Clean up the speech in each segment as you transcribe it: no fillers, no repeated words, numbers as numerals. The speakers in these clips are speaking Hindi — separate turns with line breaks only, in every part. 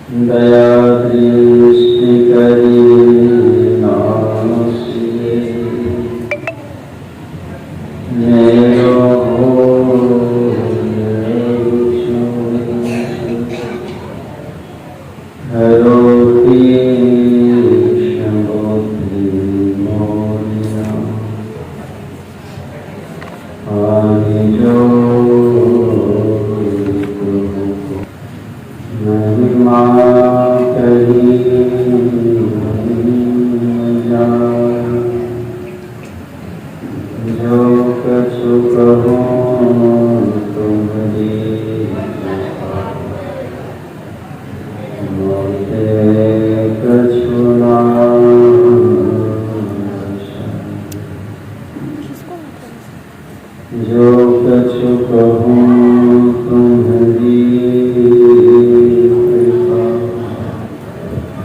दया दृष्टि करी नासिए, मेरो हरो जो कछु कहूँ तुम्हारी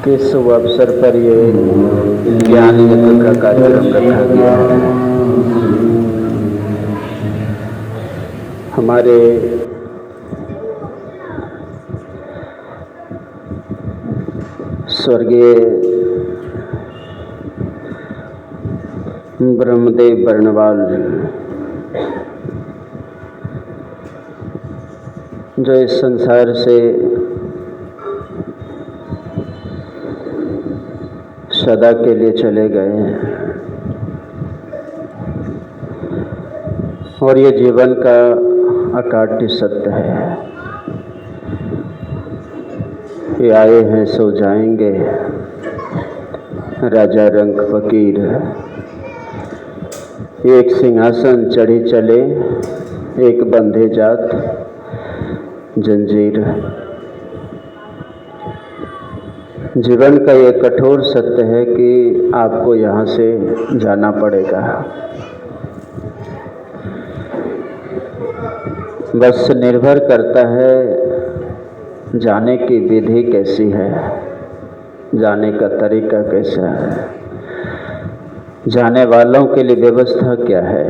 किस शुभ अवसर पर ये ज्ञान यज्ञ का कार्यक्रम रखा गया है। हमारे स्वर्गीय ब्रह्मदेव बर्णवाल जो इस संसार से सदा के लिए चले गए हैं और ये जीवन का अकाट्य सत्य है। ये आए हैं सो जाएंगे, राजा रंग फकीर। एक सिंहासन चढ़े चले, एक बंधे जात जंजीर। जीवन का ये कठोर सत्य है कि आपको यहाँ से जाना पड़ेगा। बस निर्भर करता है जाने की विधि कैसी है, जाने का तरीका कैसा है, जाने वालों के लिए व्यवस्था क्या है।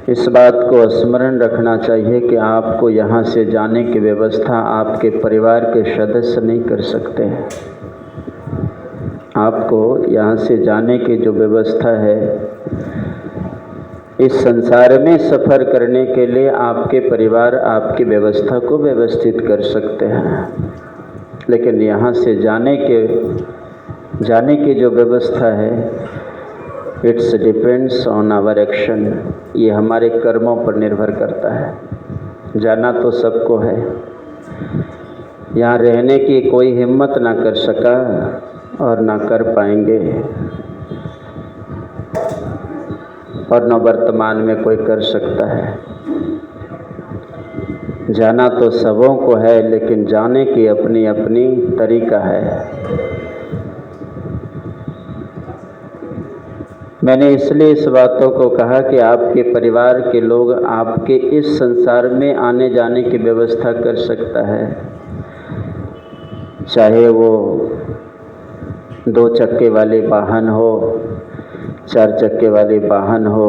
इस बात को स्मरण रखना चाहिए कि आपको यहाँ से जाने की व्यवस्था आपके परिवार के सदस्य नहीं कर सकते। आपको यहाँ से जाने की जो व्यवस्था है, इस संसार में सफ़र करने के लिए आपके परिवार आपकी व्यवस्था को व्यवस्थित कर सकते हैं, लेकिन यहाँ से जाने की जो व्यवस्था है, it's depends on our action. ये हमारे कर्मों पर निर्भर करता है। जाना तो सबको है, यहाँ रहने की कोई हिम्मत ना कर सका और ना कर पाएंगे और न वर्तमान में कोई कर सकता है। जाना तो सबों को है, लेकिन जाने की अपनी अपनी तरीका है। मैंने इसलिए इस बातों को कहा कि आपके परिवार के लोग आपके इस संसार में आने जाने की व्यवस्था कर सकता है, चाहे वो 2 चक्के वाले वाहन हो, 4 चक्के वाले वाहन हो,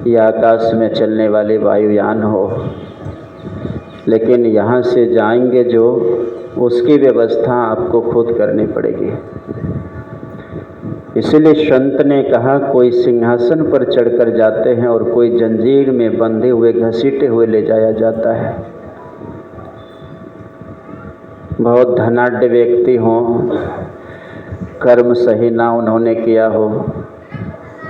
या आकाश में चलने वाले वायुयान हो। लेकिन यहाँ से जाएंगे जो, उसकी व्यवस्था आपको खुद करनी पड़ेगी। इसलिए संत ने कहा, कोई सिंहासन पर चढ़कर जाते हैं और कोई जंजीर में बंधे हुए घसीटे हुए ले जाया जाता है। बहुत धनाढ्य व्यक्ति हों, कर्म सही ना उन्होंने किया हो,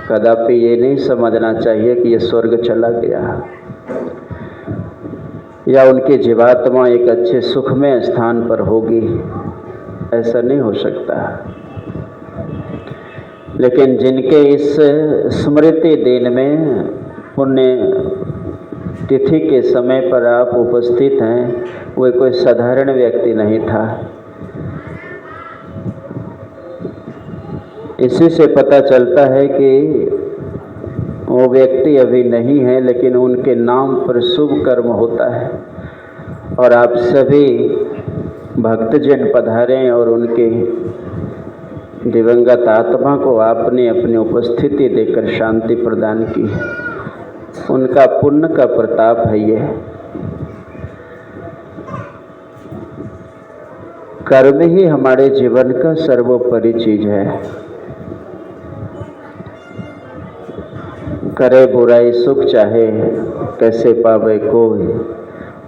कदापि ये नहीं समझना चाहिए कि ये स्वर्ग चला गया या उनकी जीवात्मा एक अच्छे सुखमय स्थान पर होगी। ऐसा नहीं हो सकता। लेकिन जिनके इस स्मृति दिन में, पुण्य तिथि के समय पर आप उपस्थित हैं, वो कोई साधारण व्यक्ति नहीं था। इसी से पता चलता है कि वो व्यक्ति अभी नहीं है, लेकिन उनके नाम पर शुभ कर्म होता है। और आप सभी भक्तजन पधारें और उनके दिवंगत आत्मा को आपने अपनी उपस्थिति देकर शांति प्रदान की है। उनका पुण्य का प्रताप है ये। कर्म ही हमारे जीवन का सर्वोपरि चीज है। करे बुराई सुख चाहे, कैसे पावे कोई,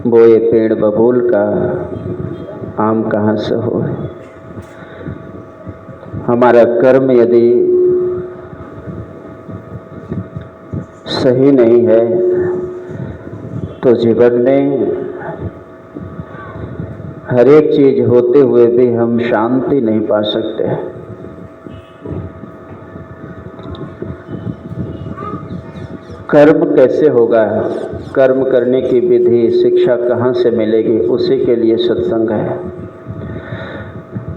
बोए पेड़ बबूल का, आम कहाँ से होए। हमारा कर्म यदि सही नहीं है तो जीवन में हर एक चीज होते हुए भी हम शांति नहीं पा सकते। कर्म कैसे होगा, कर्म करने की विधि शिक्षा कहाँ से मिलेगी, उसी के लिए सत्संग है।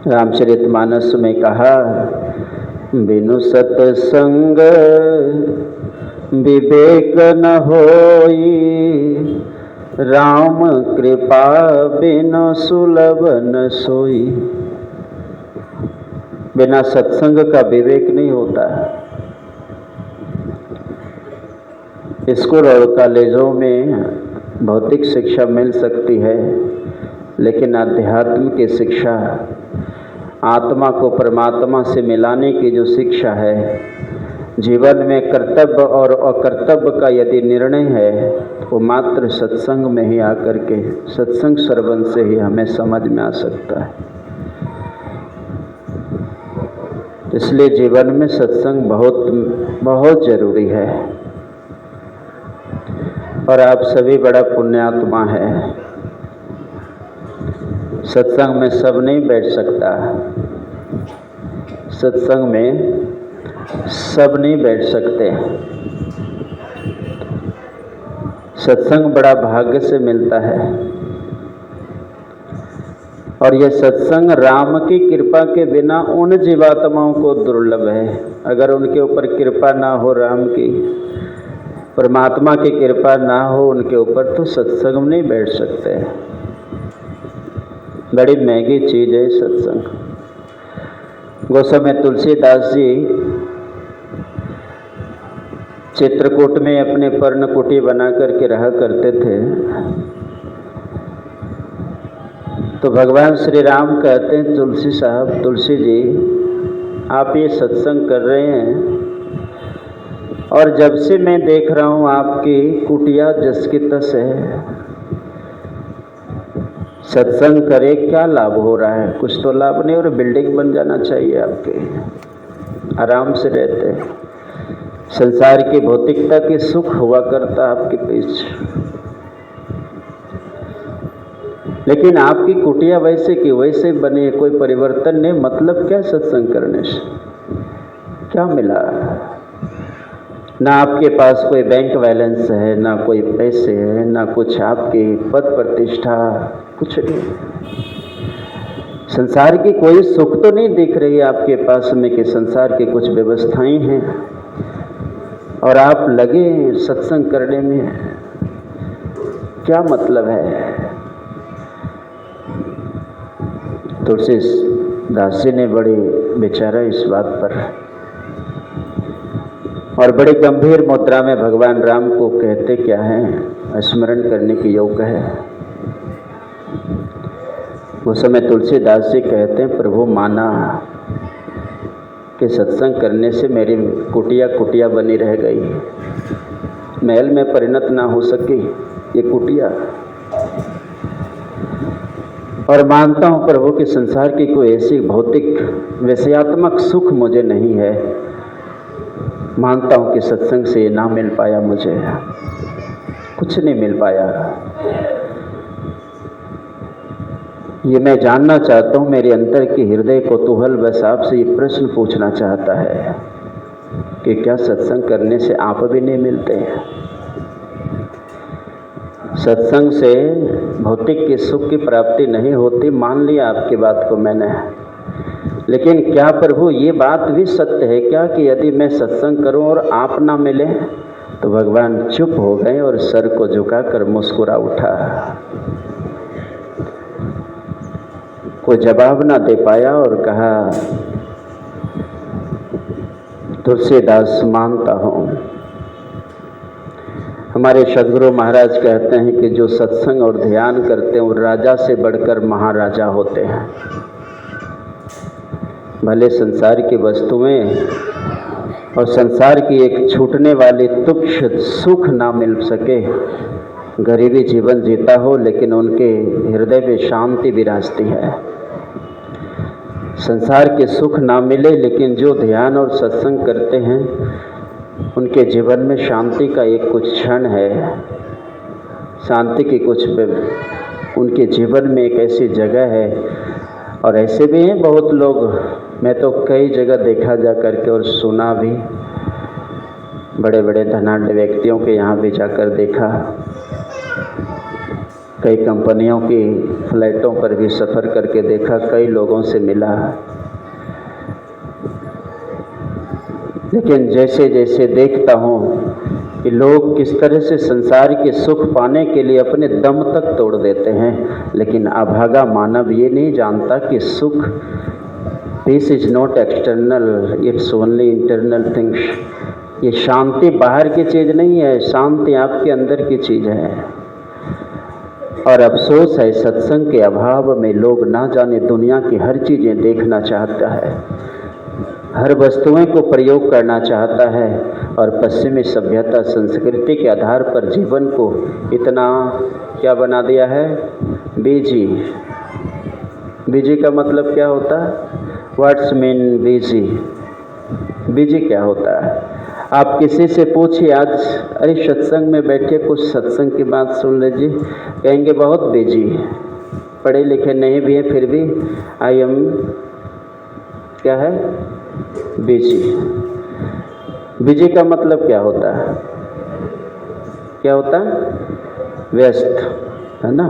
रामचरितमानस में कहा, बिनु सत्संग विवेक न होई, राम कृपा बिनु सुलभ न सोई। बिना सत्संग का विवेक नहीं होता। स्कूल और कॉलेजों में भौतिक शिक्षा मिल सकती है, लेकिन अध्यात्म की शिक्षा, आत्मा को परमात्मा से मिलाने की जो शिक्षा है, जीवन में कर्तव्य और अकर्तव्य का यदि निर्णय है, वो मात्र सत्संग में ही आकर के, सत्संग श्रवण से ही हमें समझ में आ सकता है। इसलिए जीवन में सत्संग बहुत बहुत जरूरी है। और आप सभी बड़ा पुण्यात्मा है। सत्संग में सब नहीं बैठ सकता, सत्संग में सब नहीं बैठ सकते। सत्संग बड़ा भाग्य से मिलता है, और यह सत्संग राम की कृपा के बिना उन जीवात्माओं को दुर्लभ है। अगर उनके ऊपर कृपा ना हो, राम की, परमात्मा की कृपा ना हो उनके ऊपर, तो सत्संग में नहीं बैठ सकते। बड़ी महंगी चीज है सत्संग। गोस्वामी तुलसीदास जी चित्रकूट में अपने पर्ण कुटी बना करके रहा करते थे। तो भगवान श्री राम कहते हैं, तुलसी साहब, तुलसी जी, आप ये सत्संग कर रहे हैं, और जब से मैं देख रहा हूँ आपकी कुटिया जस की तस है। सत्संग करे क्या लाभ हो रहा है? कुछ तो लाभ नहीं, और बिल्डिंग बन जाना चाहिए आपके, आराम से रहते। संसार की भौतिकता के सुख हुआ करता आपके पीछे, लेकिन आपकी कुटिया वैसे की वैसे बनी, कोई परिवर्तन नहीं। मतलब क्या सत्संग करने से क्या मिला? ना आपके पास कोई बैंक बैलेंस है, ना कोई पैसे है, ना कुछ आपकी पद प्रतिष्ठा, कुछ नहीं। संसार की कोई सुख तो नहीं दिख रही है आपके पास में कि संसार की कुछ व्यवस्थाएं हैं, और आप लगे सत्संग करने में। क्या मतलब है? तुलसीदास जी ने बड़ी विचारा इस बात पर, और बड़ी गंभीर मुद्रा में भगवान राम को कहते क्या हैं, स्मरण करने के योग्य है। उस समय तुलसीदास जी कहते हैं, प्रभु माना कि सत्संग करने से मेरी कुटिया कुटिया बनी रह गई, महल में परिणत ना हो सकी ये कुटिया। और मानता हूँ प्रभु कि संसार की कोई ऐसी भौतिक विषयात्मक सुख मुझे नहीं है। मानता हूँ कि सत्संग से ना मिल पाया, मुझे कुछ नहीं मिल पाया। ये मैं जानना चाहता हूँ, मेरे अंतर के हृदय कौतूहल बस आपसे ये प्रश्न पूछना चाहता है कि क्या सत्संग करने से आप भी नहीं मिलते हैं? सत्संग से भौतिक के सुख की प्राप्ति नहीं होती, मान लिया आपकी बात को मैंने, लेकिन क्या प्रभु ये बात भी सत्य है क्या कि यदि मैं सत्संग करूं और आप ना मिले? तो भगवान चुप हो गए और सर को झुकाकर मुस्कुरा उठा। कोई जवाब ना दे पाया और कहा, तुलसीदास मानता हूँ। हमारे सद्गुरु महाराज कहते हैं कि जो सत्संग और ध्यान करते हैं वो राजा से बढ़कर महाराजा होते हैं। भले संसार की वस्तुएं और संसार की एक छूटने वाली तुच्छ सुख ना मिल सके, गरीबी जीवन जीता हो, लेकिन उनके हृदय में शांति विराजती है। संसार के सुख ना मिले, लेकिन जो ध्यान और सत्संग करते हैं उनके जीवन में शांति का एक कुछ क्षण है, शांति की कुछ उनके जीवन में एक ऐसी जगह है। और ऐसे भी हैं बहुत लोग, मैं तो कई जगह देखा जा करके और सुना भी, बड़े बड़े धनाढ्य व्यक्तियों के यहाँ भी जाकर देखा, कई कंपनियों की फ्लाइटों पर भी सफ़र करके देखा, कई लोगों से मिला। लेकिन जैसे जैसे देखता हूँ कि लोग किस तरह से संसार के सुख पाने के लिए अपने दम तक तोड़ देते हैं, लेकिन अभागा मानव ये नहीं जानता कि सुख, peace is not external, it's only internal things. ये शांति बाहर की चीज़ नहीं है, शांति आपके अंदर की चीज़ है। और अफसोस है सत्संग के अभाव में लोग ना जाने दुनिया की हर चीज़ें देखना चाहता है, हर वस्तुएं को प्रयोग करना चाहता है, और पश्चिमी सभ्यता संस्कृति के आधार पर जीवन को इतना क्या बना दिया है, बिजी। बिजी का मतलब क्या होता है? What's mean busy? बिजी क्या होता है? आप किसी से पूछिए आज, अरे सत्संग में बैठे कुछ सत्संग की बात सुन लीजिए, कहेंगे बहुत बिजी, पढ़े लिखे नहीं भी हैं फिर भी आई एम क्या है, बिजी। बिजी का मतलब क्या होता है? क्या होता है? व्यस्त, है ना।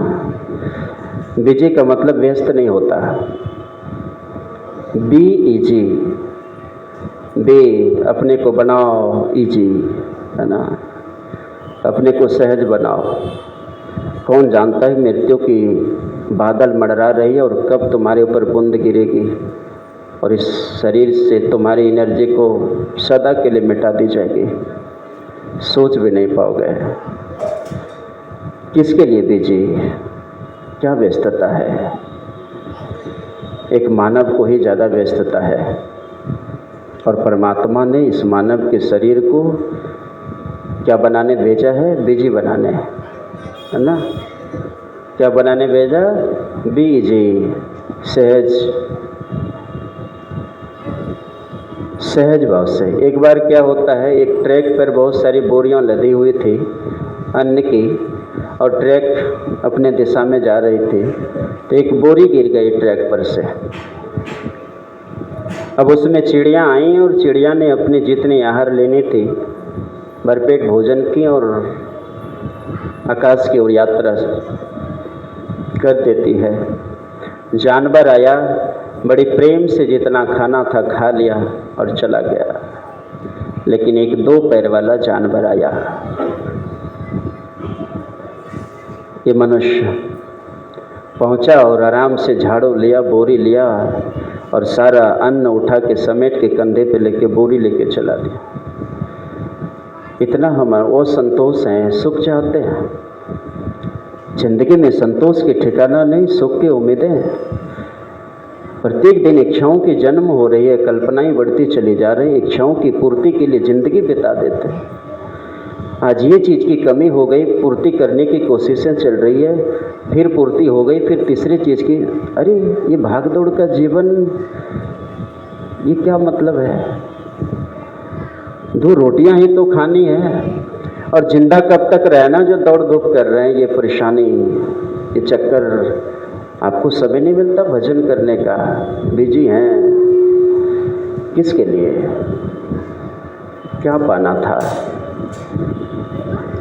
बिजी का मतलब व्यस्त नहीं होता। बी इजी, बी अपने को बनाओ इजी, है ना, अपने को सहज बनाओ। कौन जानता है मृत्यु की बादल मंडरा रही है और कब तुम्हारे ऊपर बूंद गिरेगी और इस शरीर से तुम्हारी एनर्जी को सदा के लिए मिटा दी जाएगी, सोच भी नहीं पाओगे। किसके लिए बिजी? क्या व्यस्तता है? एक मानव को ही ज़्यादा व्यस्तता है, और परमात्मा ने इस मानव के शरीर को क्या बनाने भेजा है? बिजी बनाने, है ना। क्या बनाने भेजा? बिजी, सहज, सहज भाव से। एक बार क्या होता है, एक ट्रैक पर बहुत सारी बोरियां लदी हुई थी अन्न की, और ट्रैक अपने दिशा में जा रही थी, तो एक बोरी गिर गई ट्रैक पर से। अब उसमें चिड़ियाँ आईं और चिड़िया ने अपनी जितनी आहार लेनी थी भरपेट भोजन की और आकाश की ओर यात्रा कर देती है। जानवर आया, बड़ी प्रेम से जितना खाना था खा लिया और चला गया। लेकिन एक 2 पैर वाला जानवर आया, ये मनुष्य पहुंचा और आराम से झाड़ू लिया, बोरी लिया और सारा अन्न उठा के समेट के कंधे पे लेके बोरी लेके चला दिया। इतना हम वो संतोष हैं, सुख चाहते हैं। जिंदगी में संतोष के ठिकाना नहीं, सुख की उम्मीदें। प्रत्येक दिन इच्छाओं की जन्म हो रही है, कल्पनाएं बढ़ती चली जा रही है, इच्छाओं की पूर्ति के लिए जिंदगी बिता देते हैं। आज ये चीज़ की कमी हो गई, पूर्ति करने की कोशिशें चल रही है, फिर पूर्ति हो गई, फिर तीसरी चीज़ की, अरे ये भाग दौड़ का जीवन, ये क्या मतलब है? 2 रोटियां ही तो खानी है, और जिंदा कब तक रहना जो दौड़ धूप कर रहे हैं, ये परेशानी, ये चक्कर। आपको समय नहीं मिलता भजन करने का, बिजी हैं। किसके लिए? क्या पाना था?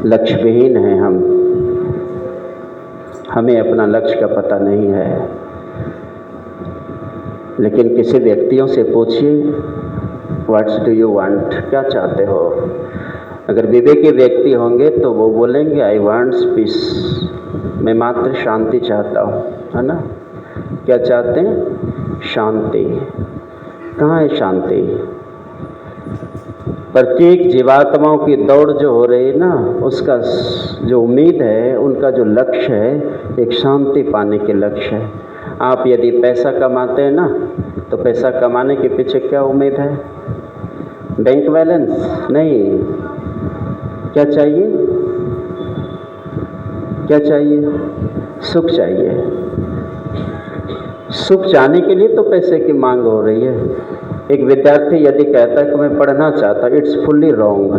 लक्ष्य विहीन हैं हम, हमें अपना लक्ष्य का पता नहीं है। लेकिन किसी व्यक्तियों से पूछिए, व्हाट्स डू यू वांट, क्या चाहते हो? अगर विवेकी व्यक्ति होंगे तो वो बोलेंगे आई वांट्स पीस, मैं मात्र शांति चाहता हूँ, है ना। क्या चाहते हैं? शांति। कहाँ है शांति? प्रत्येक जीवात्माओं की दौड़ जो हो रही है ना, उसका जो उम्मीद है, उनका जो लक्ष्य है, एक शांति पाने के लक्ष्य है। आप यदि पैसा कमाते हैं ना, तो पैसा कमाने के पीछे क्या उम्मीद है? बैंक बैलेंस नहीं। क्या चाहिए? क्या चाहिए? सुख चाहिए। सुख चाहने के लिए तो पैसे की मांग हो रही है। एक विद्यार्थी यदि कहता है कि मैं पढ़ना चाहता हूँ, इट्स फुल्ली रॉन्ग।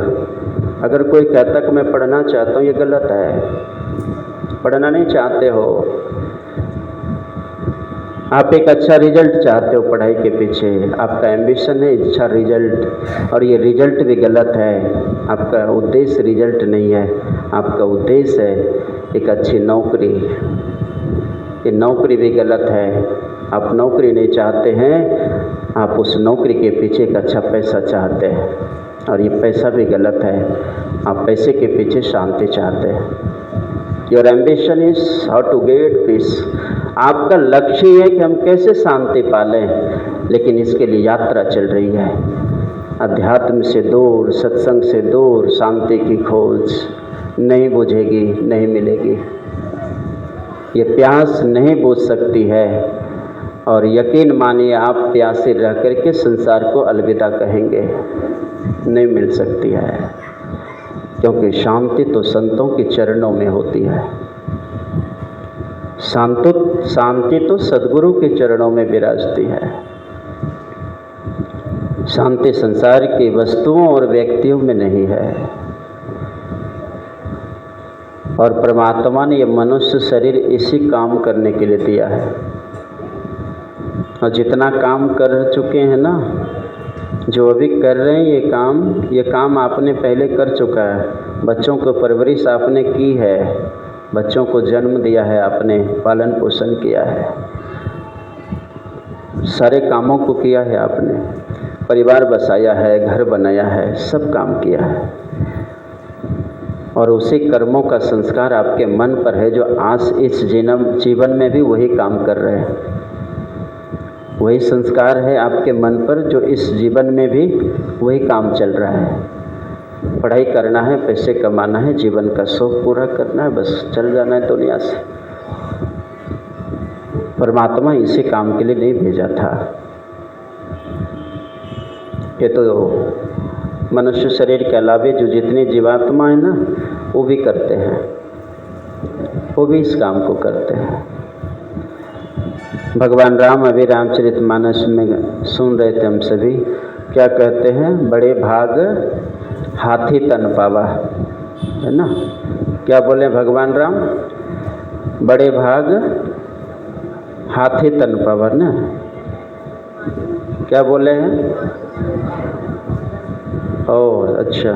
अगर कोई कहता है कि मैं पढ़ना चाहता हूँ, ये गलत है। पढ़ना नहीं चाहते हो, आप एक अच्छा रिजल्ट चाहते हो पढ़ाई के पीछे, आपका एम्बिशन है अच्छा रिजल्ट, और ये रिजल्ट भी गलत है। आपका उद्देश्य रिजल्ट नहीं है, आपका उद्देश्य है एक अच्छी नौकरी। ये नौकरी भी गलत है। आप नौकरी नहीं चाहते हैं, आप उस नौकरी के पीछे एक अच्छा पैसा चाहते हैं, और ये पैसा भी गलत है। आप पैसे के पीछे शांति चाहते हैं। Your ambition is how to get peace. आपका लक्ष्य है कि हम कैसे शांति पालें, लेकिन इसके लिए यात्रा चल रही है। अध्यात्म से दूर, सत्संग से दूर शांति की खोज नहीं बुझेगी, नहीं मिलेगी। ये प्यास नहीं बुझ सकती है, और यकीन मानिए आप प्यासे रह करके संसार को अलविदा कहेंगे, नहीं मिल सकती है। क्योंकि शांति तो संतों के चरणों में होती है। शांति तो सद्गुरु के चरणों में विराजती है। शांति संसार की वस्तुओं और व्यक्तियों में नहीं है। और परमात्मा ने ये मनुष्य शरीर इसी काम करने के लिए दिया है। और जितना काम कर चुके हैं ना, जो अभी कर रहे हैं ये काम आपने पहले कर चुका है। बच्चों को परवरिश आपने की है, बच्चों को जन्म दिया है आपने, पालन पोषण किया है, सारे कामों को किया है आपने, परिवार बसाया है, घर बनाया है, सब काम किया है। और उसी कर्मों का संस्कार आपके मन पर है, जो आज इस जीवन में भी वही काम कर रहे हैं। वही संस्कार है आपके मन पर, जो इस जीवन में भी वही काम चल रहा है। पढ़ाई करना है, पैसे कमाना है, जीवन का शौक पूरा करना है, बस चल जाना है दुनिया से। परमात्मा इसी काम के लिए नहीं भेजा था। ये तो मनुष्य शरीर के अलावे जो जितनी जीवात्मा है ना, वो भी करते हैं, वो भी इस काम को करते हैं। भगवान राम अभी रामचरितमानस में सुन रहे थे हम सभी, क्या कहते हैं? बड़े भाग हाथी तन पावा, है ना? क्या बोले भगवान राम? बड़े भाग हाथी तन पावा ना, क्या बोले हैं? ओह अच्छा,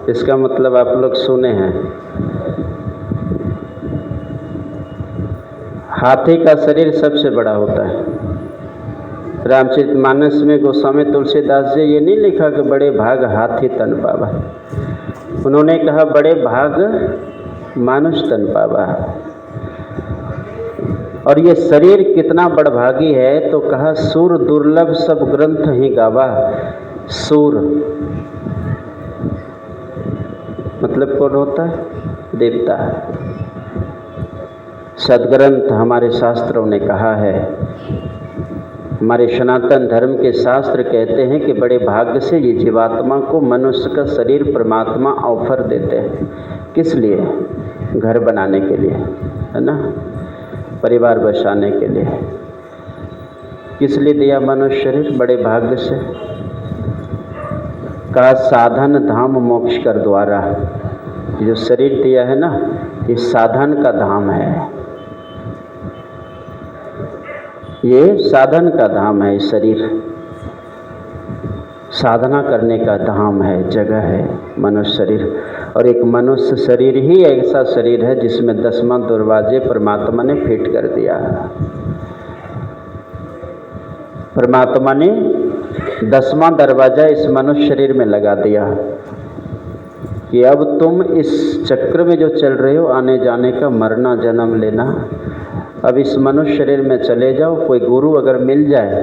इसका मतलब आप लोग सुने हैं। हाथी का शरीर सबसे बड़ा होता है। रामचरितमानस में गोस्वामी तुलसीदास जी ये नहीं लिखा कि बड़े भाग हाथी तन पावा, उन्होंने कहा बड़े भाग मानुष तन पावा। और ये शरीर कितना बड़भागी है, तो कहा सूर दुर्लभ सब ग्रंथ ही गावा। सूर मतलब कौन होता है? देवता। सदग्रंथ हमारे शास्त्रों ने कहा है, हमारे सनातन धर्म के शास्त्र कहते हैं कि बड़े भाग्य से ये जीवात्मा को मनुष्य का शरीर परमात्मा ऑफर देते हैं। किस लिए? घर बनाने के लिए, है ना? परिवार बसाने के लिए। किस लिए दिया मनुष्य शरीर? बड़े भाग्य से। का साधन धाम मोक्ष कर द्वारा। जो शरीर दिया है ना, ये साधन का धाम है, ये साधन का धाम है। शरीर साधना करने का धाम है, जगह है मनुष्य शरीर। और एक मनुष्य शरीर ही ऐसा शरीर है जिसमें 10वां दरवाजे परमात्मा ने फिट कर दिया। परमात्मा ने 10वां दरवाजा इस मनुष्य शरीर में लगा दिया कि अब तुम इस चक्र में जो चल रहे हो, आने जाने का, मरना जन्म लेना, अब इस मनुष्य शरीर में चले जाओ। कोई गुरु अगर मिल जाए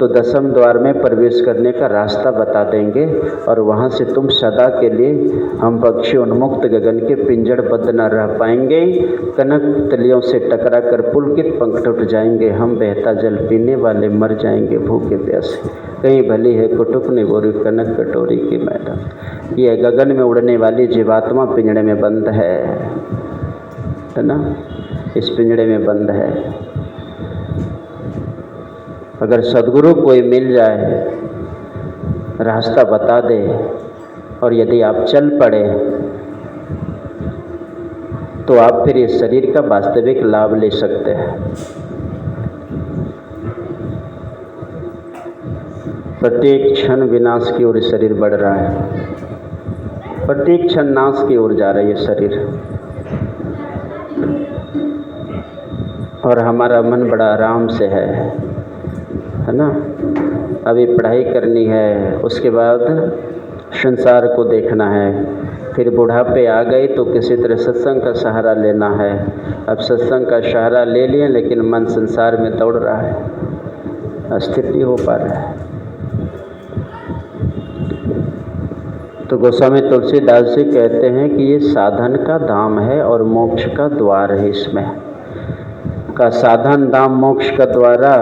तो 10वें द्वार में प्रवेश करने का रास्ता बता देंगे और वहाँ से तुम सदा के लिए हम पक्षी उन्मुक्त गगन के पिंजड़बद्ध न रह पाएंगे। कनक तलियों से टकरा कर पुलकित पंख टूट जाएंगे, हम बहता जल पीने वाले मर जाएंगे भूखे प्यासे। कहीं भली है कुटुक ने बोरी कनक कटोरी की मैडम। ये गगन में उड़ने वाली जीवात्मा पिंजड़े में बंद है ना, इस पिंजड़े में बंद है। अगर सद्गुरु कोई मिल जाए, रास्ता बता दे और यदि आप चल पड़े तो आप फिर इस शरीर का वास्तविक लाभ ले सकते हैं। प्रत्येक क्षण विनाश की ओर शरीर बढ़ रहा है, प्रत्येक क्षण नाश की ओर जा रही है शरीर, और हमारा मन बड़ा आराम से है ना। अभी पढ़ाई करनी है, उसके बाद संसार को देखना है, फिर बुढ़ापे आ गई तो किसी तरह सत्संग का सहारा लेना है। अब सत्संग का सहारा ले लिए लेकिन मन संसार में दौड़ रहा है, अस्थिर नहीं हो पा रहा है। तो गोस्वामी तुलसीदास जी कहते हैं कि ये साधन का धाम है और मोक्ष का द्वार है। इसमें का साधन धाम मोक्ष का द्वारा,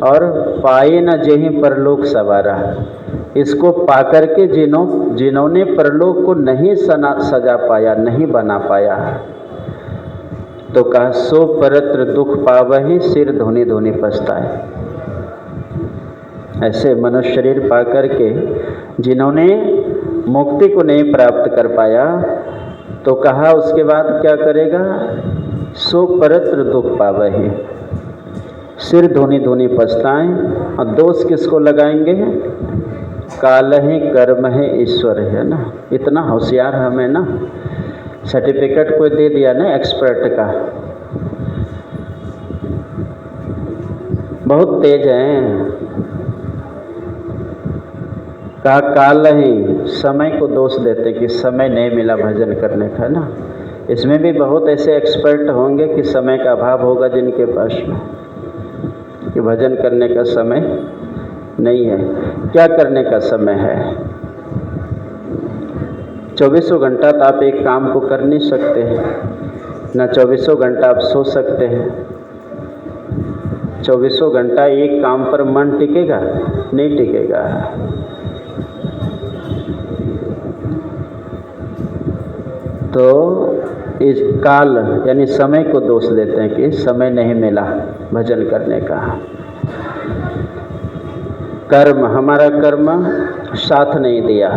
और पाए न जेहि परलोक सवारा। इसको पाकर के जिन्होंने परलोक को नहीं सजा पाया, नहीं बना पाया, तो कहा सो परत्र दुख पावहि सिर धोनी धोनी पछताए। ऐसे मनुष्य शरीर पाकर के जिन्होंने मुक्ति को नहीं प्राप्त कर पाया, तो कहा उसके बाद क्या करेगा, सो परत्र दुख पावहि सिर धोनी धोनी पछताएं। और दोष किसको लगाएंगे, काल है कर्म है ईश्वर है ना। इतना होशियार हमें ना, सर्टिफिकेट कोई दे दिया ना एक्सपर्ट का, बहुत तेज हैं। कहा काल ही, समय को दोष देते कि समय नहीं मिला भजन करने का ना। इसमें भी बहुत ऐसे एक्सपर्ट होंगे कि समय का अभाव होगा जिनके पास में, कि भजन करने का समय नहीं है। क्या करने का समय है, 24 घंटा तो आप एक काम को कर नहीं सकते ना, 24 घंटा आप सो सकते हैं। 24 घंटा एक काम पर मन टिकेगा, नहीं टिकेगा। तो इस काल यानी समय को दोष देते हैं कि समय नहीं मिला भजन करने का। कर्म, हमारा कर्म साथ नहीं दिया,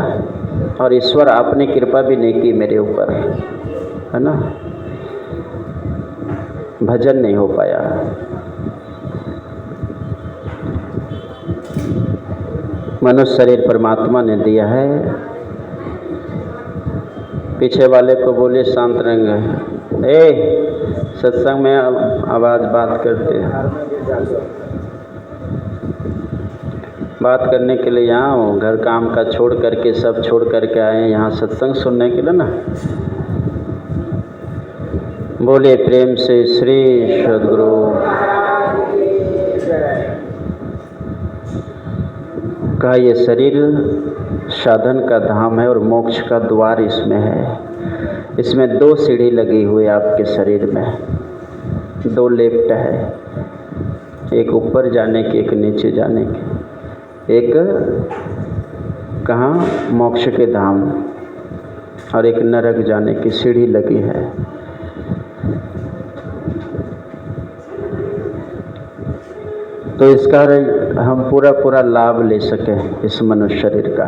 और ईश्वर आपने कृपा भी नहीं की मेरे ऊपर, है ना, भजन नहीं हो पाया। मनुष्य शरीर परमात्मा ने दिया है। पीछे वाले को बोले शांत रंग, सत्संग में आवाज़ बात करते हैं, बात करने के लिए यहाँ हो, घर काम का छोड़ करके सब छोड़ करके आए यहाँ सत्संग सुनने के लिए ना। बोले प्रेम से श्री सद्गुरु। कहा ये शरीर साधन का धाम है और मोक्ष का द्वार इसमें है। इसमें 2 सीढ़ी लगी हुई है आपके शरीर में, 2 लिफ्ट है, एक ऊपर जाने की, एक नीचे जाने की। एक कहाँ, मोक्ष के धाम, और एक नरक जाने की सीढ़ी लगी है। तो इसका हम पूरा लाभ ले सकें इस मनुष्य शरीर का।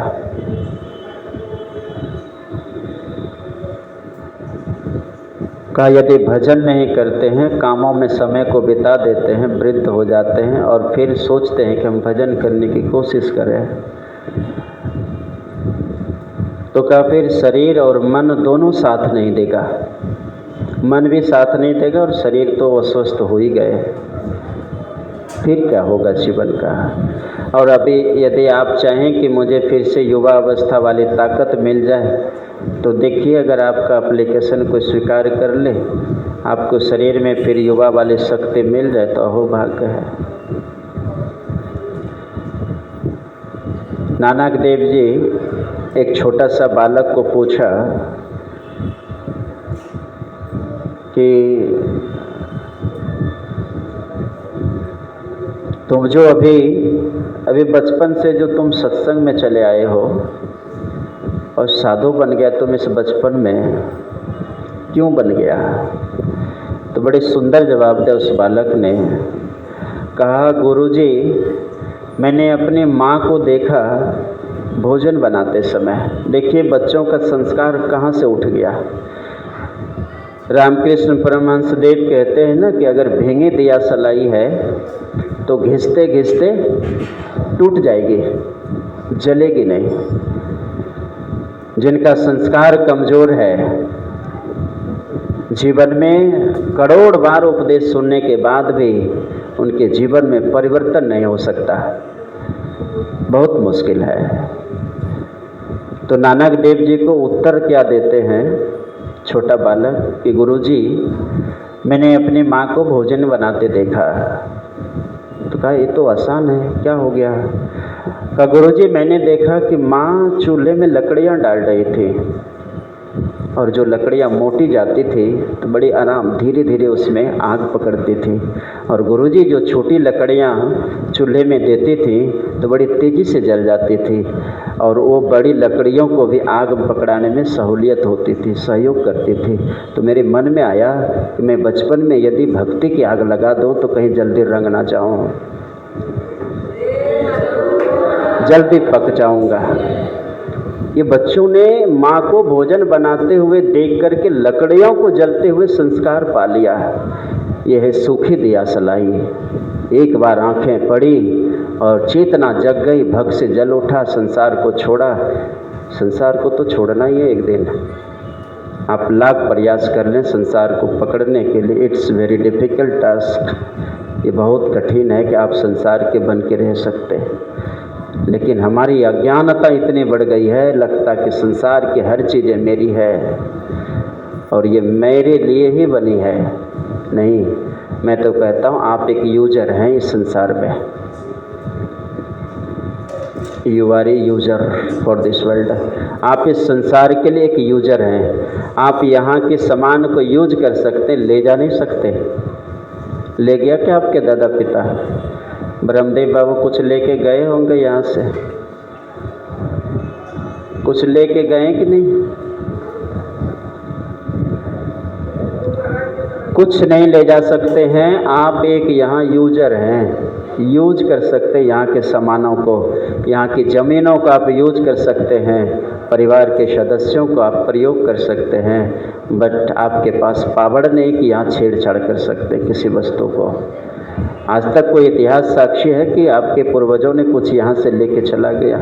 कहा यदि भजन नहीं करते हैं, कामों में समय को बिता देते हैं, वृद्ध हो जाते हैं और फिर सोचते हैं कि हम भजन करने की कोशिश करें, तो कहा फिर शरीर और मन दोनों साथ नहीं देगा। मन भी साथ नहीं देगा और शरीर तो अस्वस्थ हो ही गए, फिर क्या होगा जीवन का। और अभी यदि आप चाहें कि मुझे फिर से युवा अवस्था वाली ताकत मिल जाए, तो देखिए अगर आपका एप्लीकेशन को स्वीकार कर ले, आपको शरीर में फिर युवा वाली शक्ति मिल जाए तो अहो भाग्य है। नानक देव जी एक छोटा सा बालक को पूछा कि तुम जो अभी बचपन से जो तुम सत्संग में चले आए हो और साधु बन गया, तुम इस बचपन में क्यों बन गया? तो बड़े सुंदर जवाब दिया उस बालक ने। कहा, गुरुजी, मैंने अपनी माँ को देखा भोजन बनाते समय। देखिए बच्चों का संस्कार कहाँ से उठ गया। रामकृष्ण परमहंस देव कहते हैं ना कि अगर भींगी दिया सलाई है तो घिसते घिसते टूट जाएगी, जलेगी नहीं। जिनका संस्कार कमज़ोर है, जीवन में करोड़ बार उपदेश सुनने के बाद भी उनके जीवन में परिवर्तन नहीं हो सकता, बहुत मुश्किल है। तो नानक देव जी को उत्तर क्या देते हैं छोटा बालक कि गुरुजी, मैंने अपनी माँ को भोजन बनाते देखा। तो कहा, ये तो आसान है, क्या हो गया? कहा, गुरुजी, मैंने देखा कि माँ चूल्हे में लकड़ियाँ डाल रही थी और जो लकड़ियाँ मोटी जाती थी तो बड़ी आराम धीरे धीरे उसमें आग पकड़ती थी, और गुरुजी जो छोटी लकड़ियाँ चूल्हे में देती थी तो बड़ी तेज़ी से जल जाती थी, और वो बड़ी लकड़ियों को भी आग पकड़ाने में सहूलियत होती थी, सहयोग करती थी। तो मेरे मन में आया कि मैं बचपन में यदि भक्ति की आग लगा दूँ तो कहीं जल्दी रंग ना जाऊँ, जल्दी पक जाऊँगा। ये बच्चों ने माँ को भोजन बनाते हुए देख करके लकड़ियों को जलते हुए संस्कार पा लिया। यह है सूखी दिया सलाई। एक बार आंखें पड़ी और चेतना जग गई, भग से जल उठा, संसार को छोड़ा। संसार को तो छोड़ना ही है एक दिन। आप लाख प्रयास कर लें संसार को पकड़ने के लिए, इट्स वेरी डिफ़िकल्ट टास्क। ये बहुत कठिन है कि आप संसार के बन के रह सकते हैं। लेकिन हमारी अज्ञानता इतनी बढ़ गई है, लगता कि संसार की हर चीज़ें मेरी है और ये मेरे लिए ही बनी है। नहीं, मैं तो कहता हूँ आप एक यूजर हैं इस संसार में। You are a user for this world. आप इस संसार के लिए एक यूजर हैं। आप यहाँ के सामान को यूज कर सकते, ले जा नहीं सकते। ले गया क्या आपके दादा पिता? ब्रह्मदेव बाबू कुछ लेके गए होंगे यहाँ से, कुछ लेके गए कि नहीं? कुछ नहीं ले जा सकते हैं। आप एक यहाँ यूजर हैं, यूज कर सकते हैं यहाँ के सामानों को, यहाँ की ज़मीनों को आप यूज कर सकते हैं, परिवार के सदस्यों को आप प्रयोग कर सकते हैं, बट आपके पास पावर नहीं कि यहाँ छेड़छाड़ कर सकते किसी वस्तु को। आज तक कोई इतिहास साक्षी है कि आपके पूर्वजों ने कुछ यहाँ से लेके चला गया?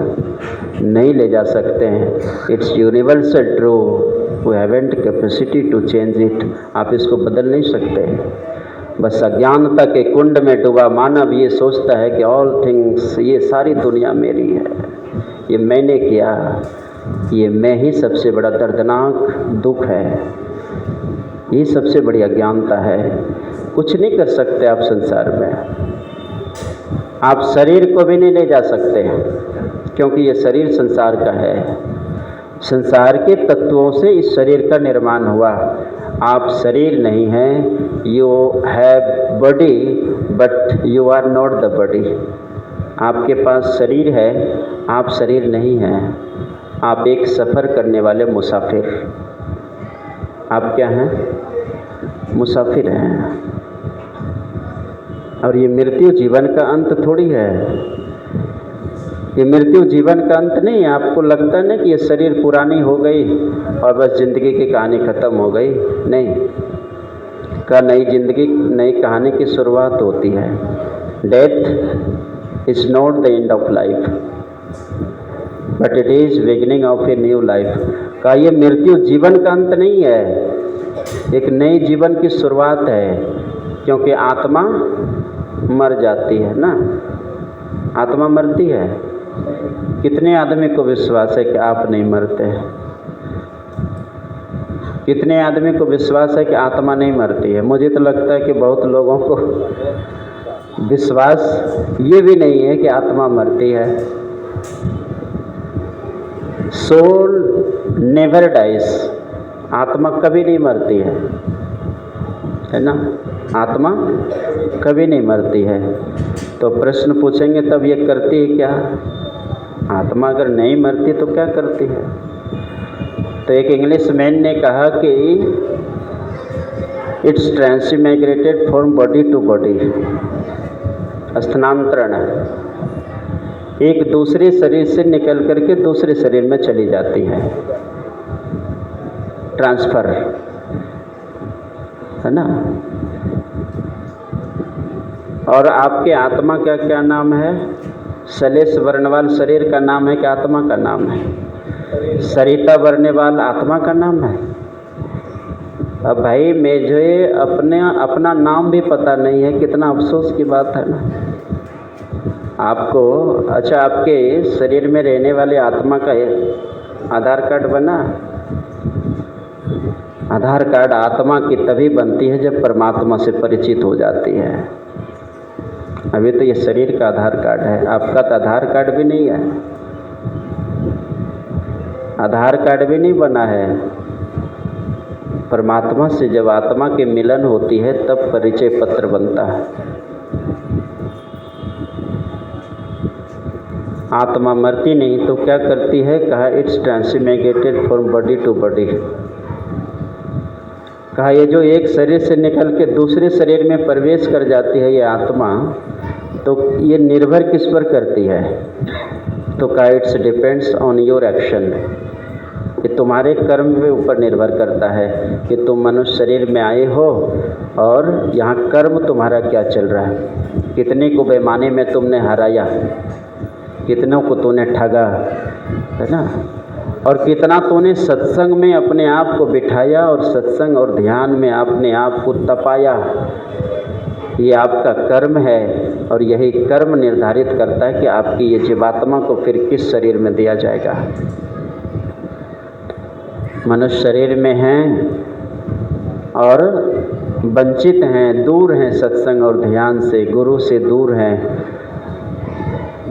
नहीं ले जा सकते हैं। It's universal true, we haven't capacity to change it. आप इसको बदल नहीं सकते। बस अज्ञानता के कुंड में डूबा मानव ये सोचता है कि ऑल थिंग्स, ये सारी दुनिया मेरी है, ये मैंने किया। ये मैं ही सबसे बड़ा दर्दनाक दुख है, ये सबसे बड़ी अज्ञानता है। कुछ नहीं कर सकते आप संसार में। आप शरीर को भी नहीं ले जा सकते क्योंकि ये शरीर संसार का है। संसार के तत्वों से इस शरीर का निर्माण हुआ। आप शरीर नहीं हैं। You have body but you are not the body. आपके पास शरीर है, आप शरीर नहीं हैं। आप एक सफ़र करने वाले मुसाफिर। आप क्या हैं? मुसाफिर हैं। और ये मृत्यु जीवन का अंत थोड़ी है। ये मृत्यु जीवन का अंत नहीं है। आपको लगता है ना कि ये शरीर पुरानी हो गई और बस ज़िंदगी की कहानी ख़त्म हो गई? नहीं, का नई ज़िंदगी, नई कहानी की शुरुआत होती है। Death is not the end of life but it is beginning of a new life. का ये मृत्यु जीवन का अंत नहीं है, एक नई जीवन की शुरुआत है। क्योंकि आत्मा मर जाती है ना, आत्मा मरती है। कितने आदमी को विश्वास है कि आप नहीं मरते? कितने आदमी को विश्वास है कि आत्मा नहीं मरती है? मुझे तो लगता है कि बहुत लोगों को विश्वास ये भी नहीं है कि आत्मा मरती है। सोल नेवर डाइज, आत्मा कभी नहीं मरती है ना, आत्मा कभी नहीं मरती है। तो प्रश्न पूछेंगे तब ये करती है क्या? आत्मा अगर नहीं मरती तो क्या करती है? तो एक इंग्लिश मैन ने कहा कि it's transmigrated from body to body, स्थानांतरण है, एक दूसरे शरीर से निकल करके दूसरे शरीर में चली जाती है, ट्रांसफर है ना। और आपके आत्मा का क्या नाम है? सलेश वर्णवाल शरीर का नाम है कि आत्मा का नाम है? सरिता वर्णवाल आत्मा का नाम है। अब भाई मुझे अपना नाम भी पता नहीं है, कितना अफसोस की बात है ना। आपको अच्छा, आपके शरीर में रहने वाले आत्मा का आधार कार्ड बना? आधार कार्ड आत्मा की तभी बनती है जब परमात्मा से परिचित हो जाती है। अभी तो ये शरीर का आधार कार्ड है, आपका तो आधार कार्ड भी नहीं है, आधार कार्ड भी नहीं बना है। परमात्मा से जब आत्मा की मिलन होती है तब परिचय पत्र बनता है। आत्मा मरती नहीं तो क्या करती है? कहा it's transmigrated from body to body. कहा ये जो एक शरीर से निकल के दूसरे शरीर में प्रवेश कर जाती है ये आत्मा, तो ये निर्भर किस पर करती है? तो कहा it's depends on your action, ये तुम्हारे कर्म के ऊपर निर्भर करता है कि तुम मनुष्य शरीर में आए हो और यहाँ कर्म तुम्हारा क्या चल रहा है। कितने को बेईमानी में तुमने हराया, कितनों को तूने ठगा, है ना, और कितना तूने सत्संग में अपने आप को बिठाया और सत्संग और ध्यान में अपने आप को तपाया। ये आपका कर्म है और यही कर्म निर्धारित करता है कि आपकी ये जीवात्मा को फिर किस शरीर में दिया जाएगा। मनुष्य शरीर में हैं और वंचित हैं, दूर हैं सत्संग और ध्यान से, गुरु से दूर हैं।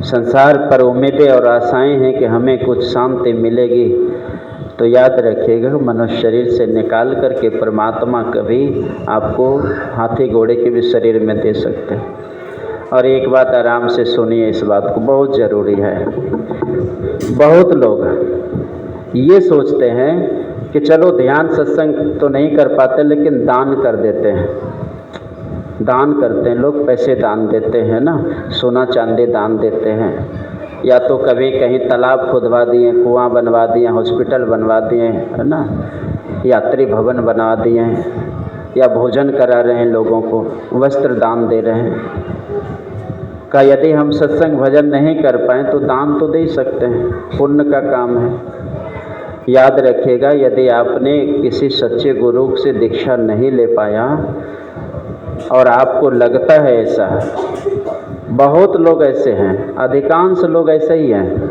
संसार पर उम्मीदें और आशाएं हैं कि हमें कुछ शांति मिलेगी। तो याद रखिएगा, मनुष्य शरीर से निकाल करके परमात्मा कभी आपको हाथी घोड़े के भी शरीर में दे सकते हैं। और एक बात आराम से सुनिए, इस बात को बहुत ज़रूरी है। बहुत लोग ये सोचते हैं कि चलो ध्यान सत्संग तो नहीं कर पाते लेकिन दान कर देते हैं। दान करते हैं लोग, पैसे दान देते हैं ना, सोना चांदी दान देते हैं, या तो कभी कहीं तालाब खुदवा दिए, कुआं बनवा दिए, हॉस्पिटल बनवा दिए, है ना, यात्री भवन बनवा दिए, या भोजन करा रहे हैं लोगों को, वस्त्र दान दे रहे हैं। का यदि हम सत्संग भजन नहीं कर पाएँ तो दान तो दे सकते हैं, पुण्य का काम है। याद रखिएगा, यदि आपने किसी सच्चे गुरु से दीक्षा नहीं ले पाया और आपको लगता है ऐसा, बहुत लोग ऐसे हैं, अधिकांश लोग ऐसे ही हैं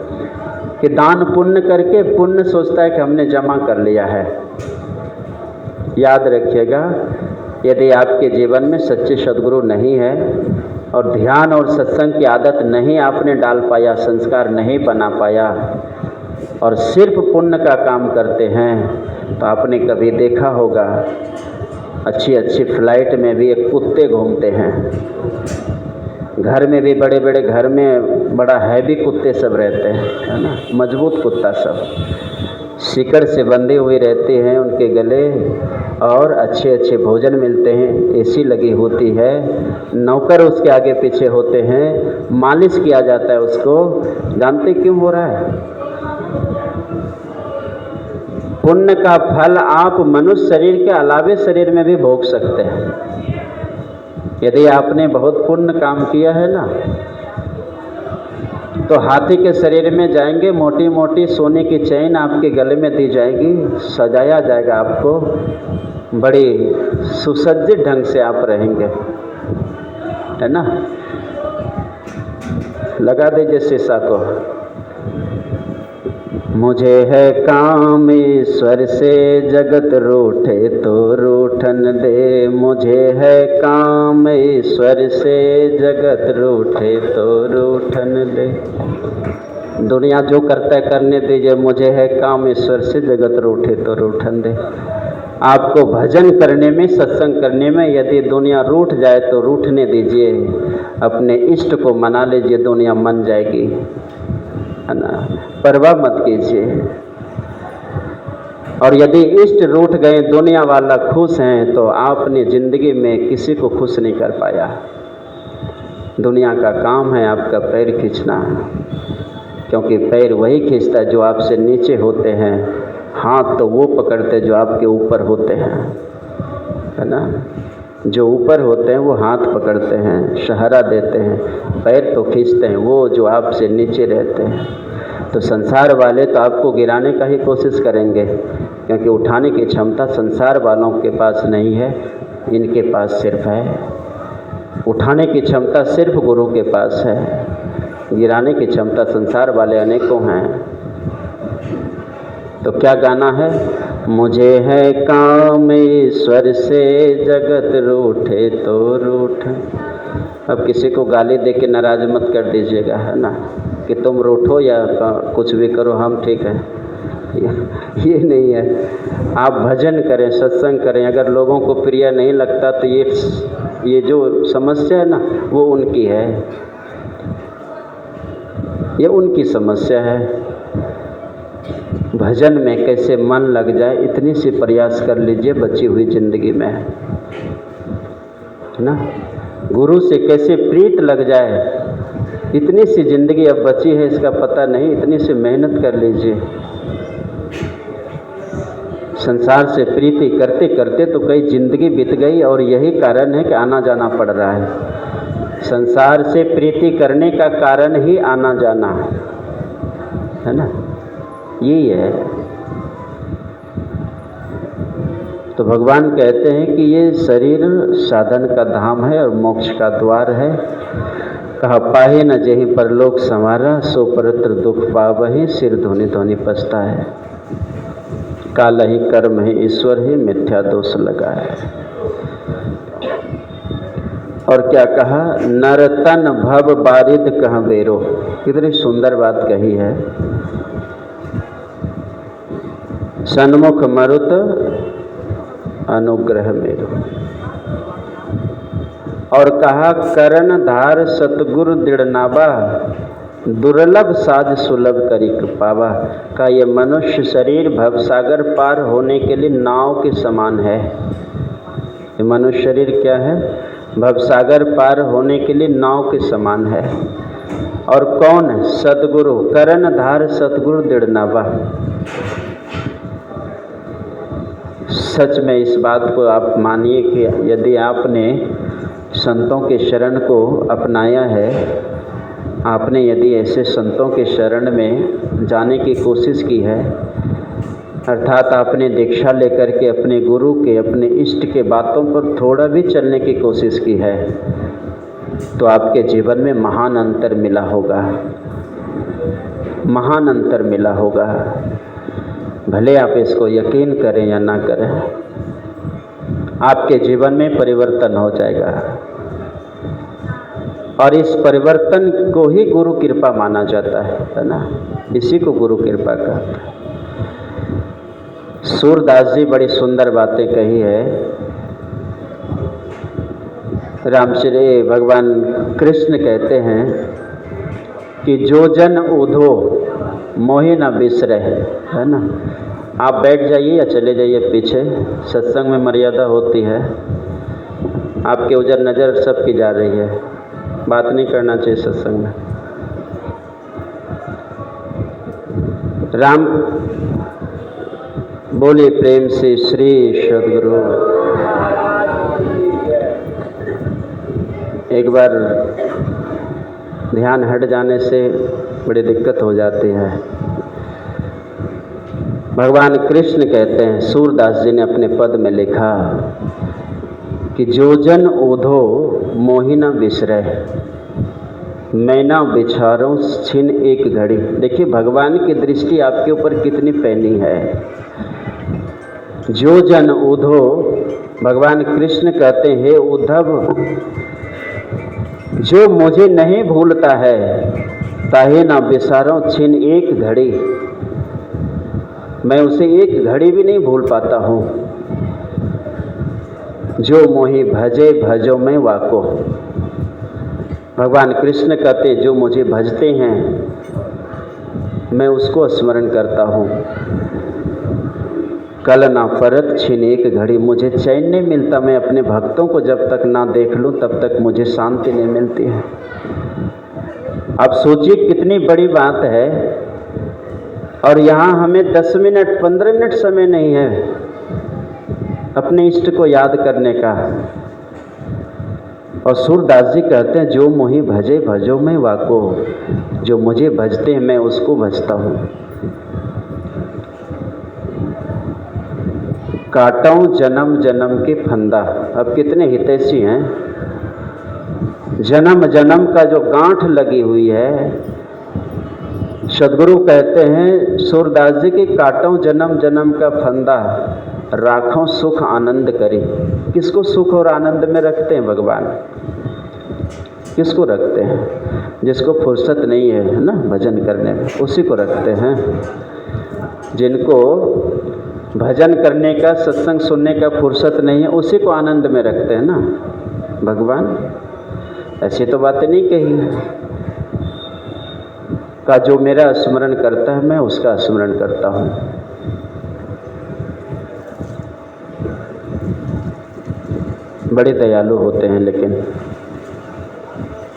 कि दान पुण्य करके पुण्य सोचता है कि हमने जमा कर लिया है। याद रखिएगा, यदि आपके जीवन में सच्चे सद्गुरु नहीं है और ध्यान और सत्संग की आदत नहीं आपने डाल पाया, संस्कार नहीं बना पाया और सिर्फ पुण्य का काम करते हैं, तो आपने कभी देखा होगा अच्छी अच्छी फ्लाइट में भी एक कुत्ते घूमते हैं, घर में भी बड़े बड़े घर में बड़ा हैवी कुत्ते सब रहते हैं, है ना, मजबूत कुत्ता सब सिकड़ से बंधे हुए रहते हैं उनके गले, और अच्छे अच्छे भोजन मिलते हैं, एसी लगी होती है, नौकर उसके आगे पीछे होते हैं, मालिश किया जाता है उसको। जानते क्यों हो रहा है? पुण्य का फल आप मनुष्य शरीर के अलावे शरीर में भी भोग सकते हैं। यदि आपने बहुत पुण्य काम किया है ना, तो हाथी के शरीर में जाएंगे, मोटी मोटी सोने की चैन आपके गले में दी जाएगी, सजाया जाएगा आपको, बड़ी सुसज्जित ढंग से आप रहेंगे, है ना। लगा दीजिए शीशा को। मुझे है काम ईश्वर से, जगत रूठे तो रूठन दे। मुझे है काम ईश्वर से, जगत रूठे तो रूठन दे। दुनिया जो करता है करने दीजिए, मुझे है काम ईश्वर से, जगत रूठे तो रूठन दे। आपको भजन करने में, सत्संग करने में यदि दुनिया रूठ जाए तो रूठने दीजिए, अपने इष्ट को मना लीजिए, दुनिया मन जाएगी, है ना, परवाह मत कीजिए। और यदि इष्ट रूठ गए, दुनिया वाला खुश हैं, तो आपने ज़िंदगी में किसी को खुश नहीं कर पाया। दुनिया का काम है आपका पैर खींचना, क्योंकि पैर वही खींचता है जो आपसे नीचे होते हैं, हाथ तो वो पकड़ते जो आपके ऊपर होते हैं, है ना। जो ऊपर होते हैं वो हाथ पकड़ते हैं, सहारा देते हैं, पैर तो खींचते हैं वो जो आपसे नीचे रहते हैं। तो संसार वाले तो आपको गिराने का ही कोशिश करेंगे, क्योंकि उठाने की क्षमता संसार वालों के पास नहीं है, इनके पास सिर्फ है। उठाने की क्षमता सिर्फ गुरु के पास है, गिराने की क्षमता संसार वाले अनेकों हैं। तो क्या गाना है? मुझे है काम ईश्वर से, जगत रूठे तो रूठे। अब किसी को गाली दे के नाराज मत कर दीजिएगा, है ना, कि तुम रूठो या कुछ भी करो, हम ठीक है, ये नहीं है। आप भजन करें, सत्संग करें, अगर लोगों को प्रिय नहीं लगता तो ये जो समस्या है ना, वो उनकी है, ये उनकी समस्या है। भजन में कैसे मन लग जाए, इतनी सी प्रयास कर लीजिए बची हुई ज़िंदगी में, है ना। गुरु से कैसे प्रीत लग जाए, इतनी सी ज़िंदगी अब बची है, इसका पता नहीं, इतनी सी मेहनत कर लीजिए। संसार से प्रीति करते करते तो कई ज़िंदगी बीत गई, और यही कारण है कि आना जाना पड़ रहा है। संसार से प्रीति करने का कारण ही आना जाना है ना, यही है। तो भगवान कहते हैं कि ये शरीर साधन का धाम है और मोक्ष का द्वार है। कहा पाहे न जेहि परलोक संवारा, सो परत्र दुख पावहि, सिर धोनी धोनी पछता है। काल ही कर्म है ईश्वर ही, मिथ्या दोष लगा है। और क्या कहा? नरतन भव बारिद कह बेरो। कितनी सुंदर बात कही है। सन्मुख मरुत अनुग्रह मेरो। और कहा करण धार सतगुरु दृढ़नावा, दुर्लभ साज सुलभ करी पावा। का ये मनुष्य शरीर भवसागर पार होने के लिए नाव के समान है। ये मनुष्य शरीर क्या है? भवसागर पार होने के लिए नाव के समान है। और कौन है? सतगुरु, करण धार सतगुरु दृढ़नावा। सच में इस बात को आप मानिए कि यदि आपने संतों के शरण को अपनाया है, आपने यदि ऐसे संतों के शरण में जाने की कोशिश की है, अर्थात आपने दीक्षा लेकर के अपने गुरु के, अपने इष्ट के बातों पर थोड़ा भी चलने की कोशिश की है, तो आपके जीवन में महान अंतर मिला होगा, महान अंतर मिला होगा। भले आप इसको यकीन करें या ना करें, आपके जीवन में परिवर्तन हो जाएगा। और इस परिवर्तन को ही गुरु कृपा माना जाता है ना, इसी को गुरु कृपा कहते हैं। सूरदास जी बड़ी सुंदर बातें कही है। रामश्री भगवान कृष्ण कहते हैं कि जो जन उधो मोहि न बिसरे, है ना। आप बैठ जाइए या चले जाइए पीछे, सत्संग में मर्यादा होती है। आपके उधर नज़र सबकी जा रही है, बात नहीं करना चाहिए सत्संग में। राम बोले प्रेम से श्री सद्गुरु। एक बार ध्यान हट जाने से बड़ी दिक्कत हो जाती है। भगवान कृष्ण कहते हैं, सूरदास जी ने अपने पद में लिखा कि जो जन ओधो मोहि न बिसरे, मैं ना बिछारूं छिन एक घड़ी। देखिए भगवान की दृष्टि आपके ऊपर कितनी पैनी है। जो जन उधो, भगवान कृष्ण कहते हैं उद्धव, जो मुझे नहीं भूलता है ताहे ना बिसारो छिन एक घड़ी, मैं उसे एक घड़ी भी नहीं भूल पाता हूँ। जो मोहि भजे भजो मैं वाको, भगवान कृष्ण कहते जो मुझे भजते हैं मैं उसको स्मरण करता हूँ। कल ना परत छिन एक घड़ी, मुझे चैन नहीं मिलता, मैं अपने भक्तों को जब तक ना देख लूँ तब तक मुझे शांति नहीं मिलती है। आप सोचिए कितनी बड़ी बात है, और यहाँ हमें 10 मिनट 15 मिनट समय नहीं है अपने इष्ट को याद करने का। और सूरदास जी कहते हैं जो मोहि भजे भजो मैं वाको, जो मुझे भजते हैं मैं उसको भजता हूँ। काटूं जन्म जन्म के फंदा, अब कितने हितैषी हैं। जन्म जन्म का जो गांठ लगी हुई है, सदगुरु कहते हैं सूरदास जी की काटूं जन्म जन्म का फंदा, राखों सुख आनंद करी। किसको सुख और आनंद में रखते हैं भगवान? किसको रखते हैं? जिसको फुर्सत नहीं है ना भजन करने में, उसी को रखते हैं। जिनको भजन करने का, सत्संग सुनने का फुर्सत नहीं है, उसी को आनंद में रखते हैं ना भगवान। ऐसी तो बातें नहीं कही है का जो मेरा स्मरण करता है मैं उसका स्मरण करता हूँ। बड़े दयालु होते हैं, लेकिन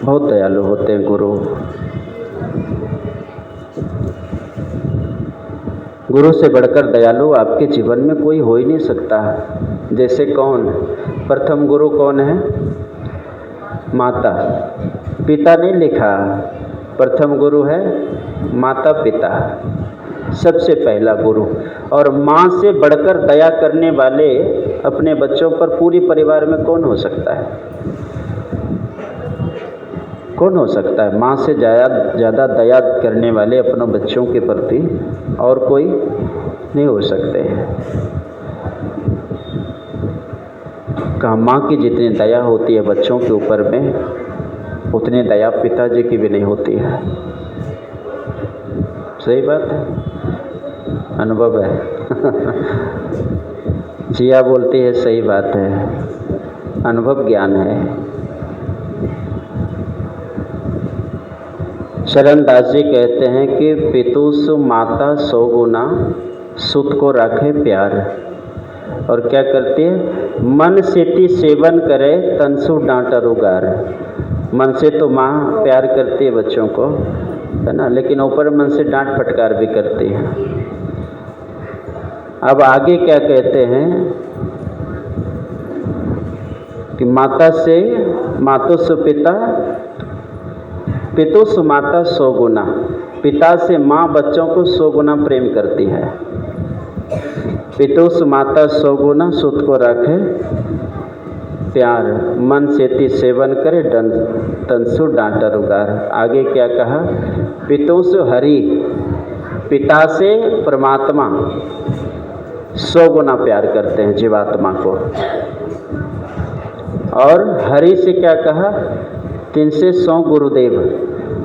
बहुत दयालु होते हैं गुरु। गुरु से बढ़कर दयालु आपके जीवन में कोई हो ही नहीं सकता। जैसे कौन? प्रथम गुरु कौन है? माता पिता नहीं लिखा, प्रथम गुरु है माता पिता, सबसे पहला गुरु। और माँ से बढ़कर दया करने वाले अपने बच्चों पर पूरी परिवार में कौन हो सकता है? कौन हो सकता है? माँ से ज़्यादा दया करने वाले अपनों बच्चों के प्रति और कोई नहीं हो सकते हैं। कहा माँ की जितनी दया होती है बच्चों के ऊपर में, उतनी दया पिताजी की भी नहीं होती है। सही बात है, अनुभव है। जिया बोलती है सही बात है, अनुभव ज्ञान है। शरण दास जी कहते हैं कि पितुसु माता सौ गुना, सुत को रखे प्यार। और क्या करती है? मन सेती सेवन करे, तनसु डांटा रुगार। मन से तो माँ प्यार करती है बच्चों को, है ना, लेकिन ऊपर मन से डांट फटकार भी करती है। अब आगे क्या कहते हैं कि माता से मातुसु पिता, पितुसु माता 100 गुना, पिता से माँ बच्चों को 100 गुना प्रेम करती है। पितुसु माता 100 गुना, सुत को रखे प्यार। मन सेती सेवन करे, तनसु डांटा रुगार। आगे क्या कहा? पितुसु हरि, पिता से परमात्मा 100 गुना प्यार करते हैं जीवात्मा को। और हरि से क्या कहा? 3 से 100 गुरुदेव।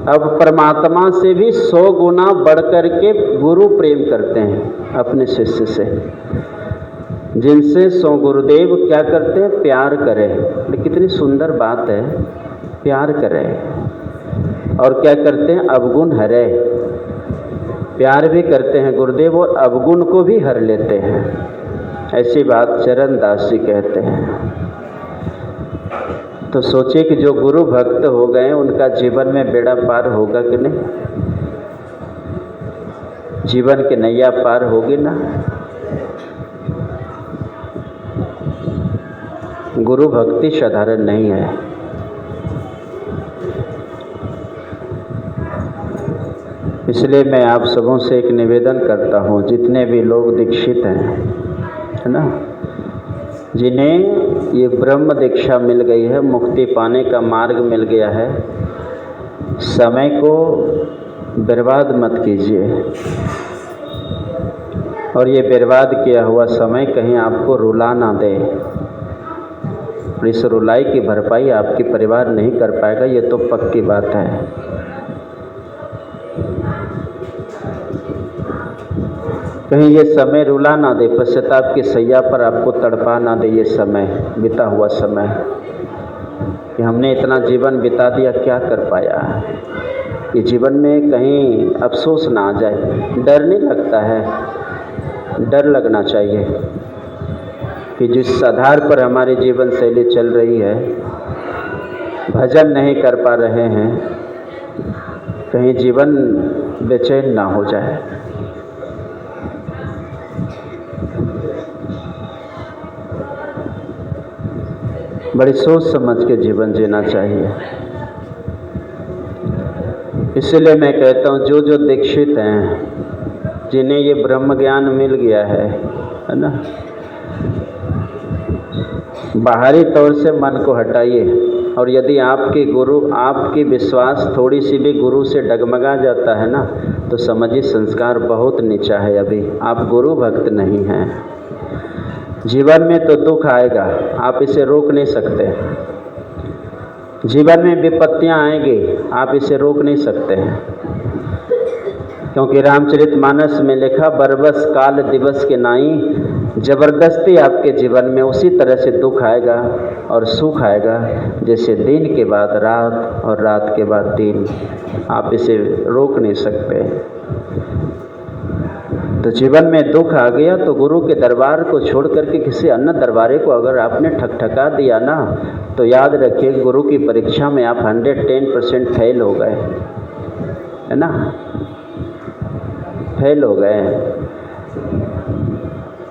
अब परमात्मा से भी 100 गुना बढ़ कर के गुरु प्रेम करते हैं अपने शिष्य से, जिनसे 100 गुरुदेव क्या करते हैं? प्यार करें। कितनी सुंदर बात है, प्यार करें। और क्या करते हैं? अवगुण हरे, प्यार भी करते हैं गुरुदेव और अवगुण को भी हर लेते हैं। ऐसी बात चरण दास जी कहते हैं। तो सोचिए कि जो गुरु भक्त हो गए उनका जीवन में बेड़ा पार होगा कि नहीं? जीवन की नैया पार होगी ना? गुरु भक्ति साधारण नहीं है। इसलिए मैं आप सबों से एक निवेदन करता हूँ, जितने भी लोग दीक्षित हैं, है ना, जिन्हें ये ब्रह्म दीक्षा मिल गई है, मुक्ति पाने का मार्ग मिल गया है, समय को बर्बाद मत कीजिए। और ये बर्बाद किया हुआ समय कहीं आपको रुला ना दे। और इस रुलाई की भरपाई आपकी परिवार नहीं कर पाएगा, ये तो पक्की बात है। कहीं ये समय रुला ना दे, पश्चाताप की सैया पर आपको तड़पा ना दे ये समय, बीता हुआ समय, कि हमने इतना जीवन बिता दिया, क्या कर पाया। ये जीवन में कहीं अफसोस ना आ जाए। डर नहीं लगता है? डर लगना चाहिए कि जिस आधार पर हमारी जीवन शैली चल रही है, भजन नहीं कर पा रहे हैं, कहीं जीवन बेचैन ना हो जाए। बड़ी सोच समझ के जीवन जीना चाहिए। इसलिए मैं कहता हूँ, जो जो दीक्षित हैं, जिन्हें ये ब्रह्म ज्ञान मिल गया है ना, बाहरी तौर से मन को हटाइए। और यदि आपके गुरु, आपकी विश्वास थोड़ी सी भी गुरु से डगमगा जाता है ना, तो समझिए संस्कार बहुत नीचा है, अभी आप गुरु भक्त नहीं हैं। जीवन में तो दुख आएगा, आप इसे रोक नहीं सकते। जीवन में विपत्तियां आएंगी, आप इसे रोक नहीं सकते हैं। क्योंकि रामचरितमानस में लिखा, बरबस काल दिवस के नाई, जबरदस्ती आपके जीवन में उसी तरह से दुख आएगा और सुख आएगा जैसे दिन के बाद रात और रात के बाद दिन। आप इसे रोक नहीं सकते। तो जीवन में दुख आ गया तो गुरु के दरबार को छोड़ करके किसी अन्य दरबारे को अगर आपने ठकठका दिया ना, तो याद रखिए गुरु की परीक्षा में आप 110% फेल हो गए, है ना, फेल हो गए।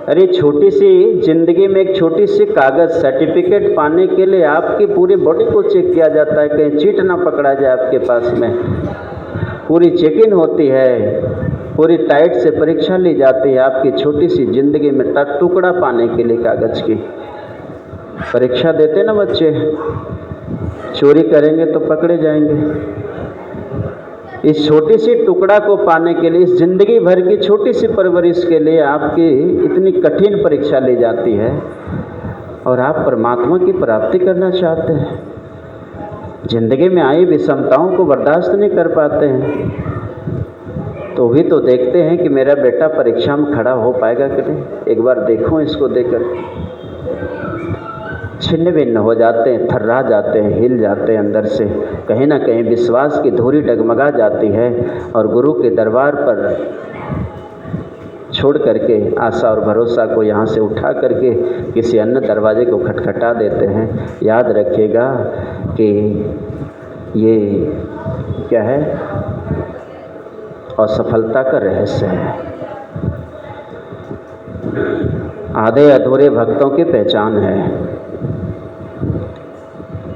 अरे छोटी सी जिंदगी में एक छोटी सी कागज सर्टिफिकेट पाने के लिए आपकी पूरी बॉडी को चेक किया जाता है, कहीं चीट ना पकड़ा जाए आपके पास में। पूरी चेकिंग होती है, पूरी टाइट से परीक्षा ली जाती है आपकी छोटी सी जिंदगी में टुकड़ा पाने के लिए। कागज की परीक्षा देते ना बच्चे, चोरी करेंगे तो पकड़े जाएंगे। इस छोटी सी टुकड़ा को पाने के लिए, इस जिंदगी भर की छोटी सी परवरिश के लिए आपकी इतनी कठिन परीक्षा ली जाती है, और आप परमात्मा की प्राप्ति करना चाहते हैं। जिंदगी में आई विषमताओं को बर्दाश्त नहीं कर पाते हैं, तो भी तो देखते हैं कि मेरा बेटा परीक्षा में खड़ा हो पाएगा कि नहीं। एक बार देखो इसको देकर, छिन्न भिन्न हो जाते हैं, थर्रा जाते हैं, हिल जाते हैं अंदर से। कहीं ना कहीं विश्वास की धूरी डगमगा जाती है, और गुरु के दरबार पर छोड़ करके आशा और भरोसा को यहाँ से उठा करके किसी अन्य दरवाजे को खटखटा देते हैं। याद रखिएगा कि ये क्या है, असफलता का रहस्य है। आधे अधूरे भक्तों की पहचान है,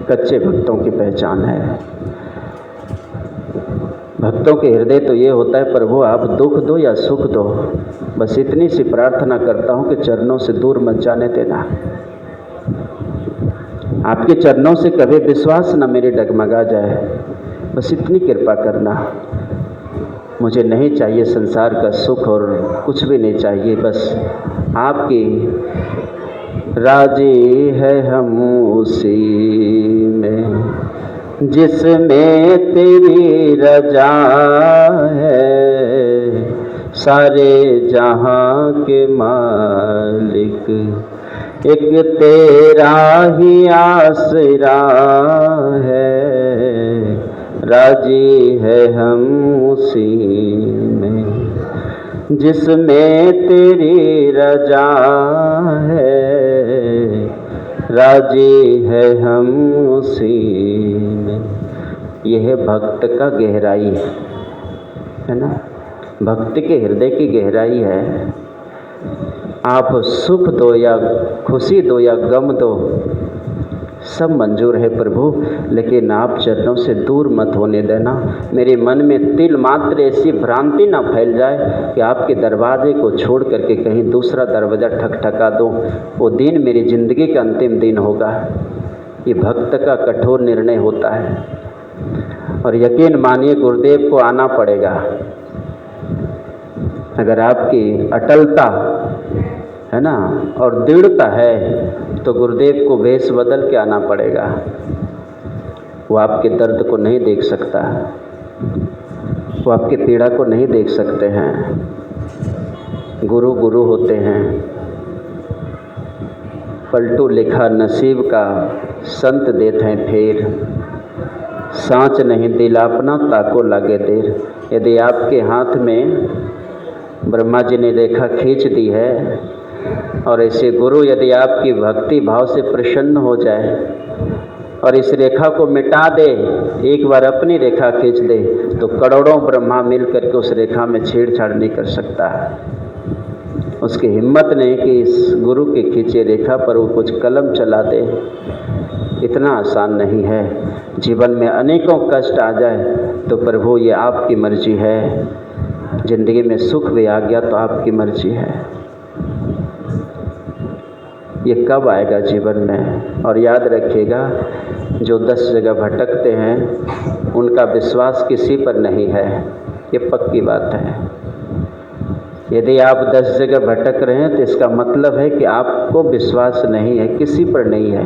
कच्चे भक्तों की पहचान है। भक्तों के हृदय तो ये होता है, प्रभु आप दुख दो या सुख दो, बस इतनी सी प्रार्थना करता हूँ कि चरणों से दूर मत जाने देना। आपके चरणों से कभी विश्वास न मेरे डगमगा जाए, बस इतनी कृपा करना। मुझे नहीं चाहिए संसार का सुख और कुछ भी नहीं चाहिए, बस आपकी राजी है हम उसी में जिसमें तेरी रजा है। सारे जहां के मालिक एक तेरा ही आसरा है। राजी है हम उसी में जिसमें तेरी रजा है। राजी है हम उसी में। यह भक्त का गहराई है ना, भक्ति के हृदय की गहराई है। आप सुख दो या खुशी दो या गम दो, सब मंजूर है प्रभु, लेकिन आप चरणों से दूर मत होने देना। मेरे मन में तिल मात्र ऐसी भ्रांति ना फैल जाए कि आपके दरवाजे को छोड़ करके कहीं दूसरा दरवाज़ा ठकठका दूं। वो दिन मेरी ज़िंदगी का अंतिम दिन होगा। ये भक्त का कठोर निर्णय होता है, और यकीन मानिए गुरुदेव को आना पड़ेगा। अगर आपकी अटलता है ना और दृढ़ता है तो गुरुदेव को वेश बदल के आना पड़ेगा। वो आपके दर्द को नहीं देख सकता। वो आपकी पीड़ा को नहीं देख सकते हैं। गुरु गुरु होते हैं। पलटू लिखा नसीब का संत देते हैं फेर, सांच नहीं दिल अपना ताको लागे देर। यदि आपके हाथ में ब्रह्मा जी ने रेखा खींच दी है और ऐसे गुरु यदि आपकी भक्ति भाव से प्रसन्न हो जाए और इस रेखा को मिटा दे, एक बार अपनी रेखा खींच दे, तो करोड़ों ब्रह्मा मिल करके उस रेखा में छेड़छाड़ नहीं कर सकता है। उसकी हिम्मत नहीं कि इस गुरु की खींचे रेखा पर वो कुछ कलम चला दे। इतना आसान नहीं है। जीवन में अनेकों कष्ट आ जाए तो प्रभु ये आपकी मर्जी है। जिंदगी में सुख भी आ गया तो आपकी मर्जी है। ये कब आएगा जीवन में? और याद रखिएगा, जो 10 जगह भटकते हैं उनका विश्वास किसी पर नहीं है। ये पक्की बात है। यदि आप 10 जगह भटक रहे हैं तो इसका मतलब है कि आपको विश्वास नहीं है, किसी पर नहीं है,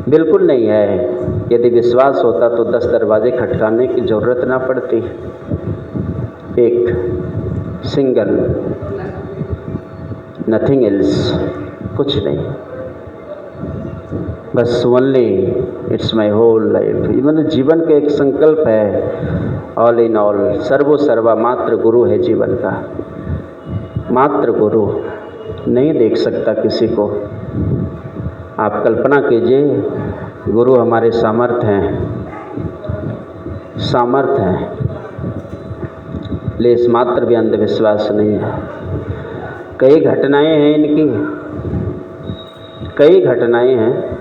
बिल्कुल नहीं है। यदि विश्वास होता तो 10 दरवाजे खटकाने की ज़रूरत ना पड़ती। एक सिंगल, नथिंग एल्स, कुछ नहीं, बस only it's my whole life. मतलब जीवन का एक संकल्प है, ऑल इन ऑल, सर्वो सर्वा, मात्र गुरु है जीवन का। मात्र गुरु नहीं देख सकता किसी को। आप कल्पना कीजिए, गुरु हमारे सामर्थ्य हैं, सामर्थ्य हैं, लेस मात्र भी अंधविश्वास नहीं है। कई घटनाएं हैं इनकी, कई घटनाएं हैं।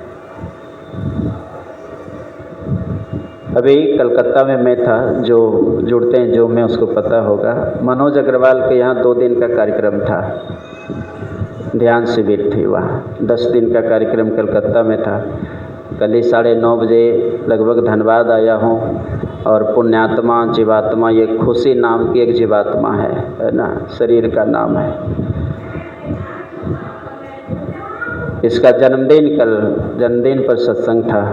अभी कलकत्ता में मैं था, जो जुड़ते हैं जो मैं उसको पता होगा, मनोज अग्रवाल के यहाँ 2 दिन का कार्यक्रम था, ध्यान शिविर थी वहाँ। 10 दिन का कार्यक्रम कलकत्ता में था। कल ही 9:30 बजे लगभग धनबाद आया हूँ। और पुण्यात्मा जीवात्मा, ये खुशी नाम की एक जीवात्मा है ना, शरीर का नाम है। इसका जन्मदिन, कल जन्मदिन पर सत्संग था।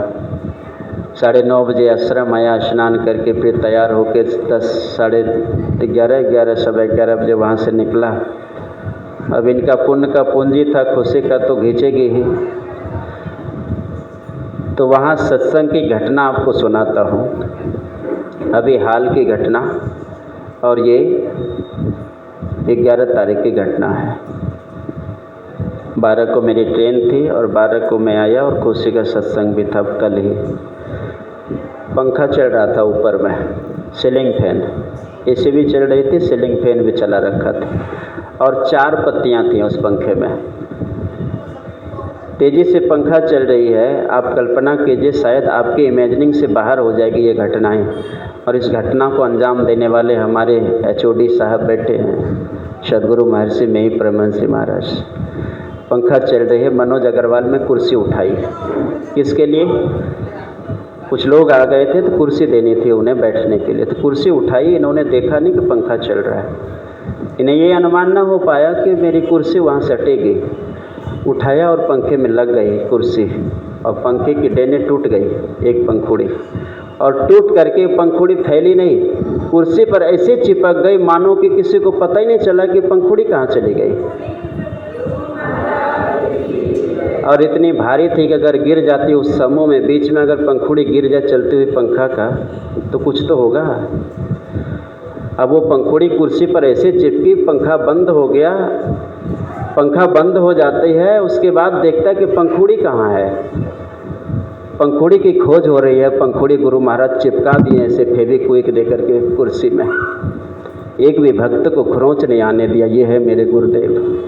9:30 बजे आश्रम आया, स्नान करके फिर तैयार होकर 11 सवा 11 बजे वहाँ से निकला। अब इनका पुण्य का पूंजी था, खुशी का तो घींचेगी ही। तो वहाँ सत्संग की घटना आपको सुनाता हूँ, अभी हाल की घटना, और ये 11 तारीख की घटना है। 12 को मेरी ट्रेन थी और 12 को मैं आया और खुशी का सत्संग भी था कल ही। पंखा चल रहा था ऊपर में, सीलिंग फैन, एसी भी चल रही थी, सीलिंग फैन भी चला रखा था, और 4 पत्तियां थीं उस पंखे में। तेज़ी से पंखा चल रही है। आप कल्पना कीजिए, शायद आपकी इमेजिनिंग से बाहर हो जाएगी ये घटनाएं। और इस घटना को अंजाम देने वाले हमारे HOD साहब बैठे हैं, सदगुरु महर्षि में ही परमहंस महाराज। पंखा चल रही है, मनोज अग्रवाल में कुर्सी उठाई। किसके लिए? कुछ लोग आ गए थे तो कुर्सी देनी थी उन्हें बैठने के लिए, तो कुर्सी उठाई। इन्होंने देखा नहीं कि पंखा चल रहा है। इन्हें ये अनुमान ना हो पाया कि मेरी कुर्सी वहाँ से हटेगी। उठाया और पंखे में लग गई कुर्सी, और पंखे की डेने टूट गई, एक पंखुड़ी, और टूट करके पंखुड़ी फैली नहीं, कुर्सी पर ऐसे चिपक गई मानो कि किसी को पता ही नहीं चला कि पंखुड़ी कहाँ चली गई। और इतनी भारी थी कि अगर गिर जाती उस समूह में, बीच में अगर पंखुड़ी गिर जाए चलती हुई पंखा का, तो कुछ तो होगा। अब वो पंखुड़ी कुर्सी पर ऐसे चिपकी, पंखा बंद हो गया। पंखा बंद हो जाती है, उसके बाद देखता है कि पंखुड़ी कहाँ है। पंखुड़ी की खोज हो रही है। पंखुड़ी गुरु महाराज चिपका दिए ऐसे फेविक्विक दे करके कुर्सी में। एक भी भक्त को खरोंच नहीं आने दिया। ये है मेरे गुरुदेव।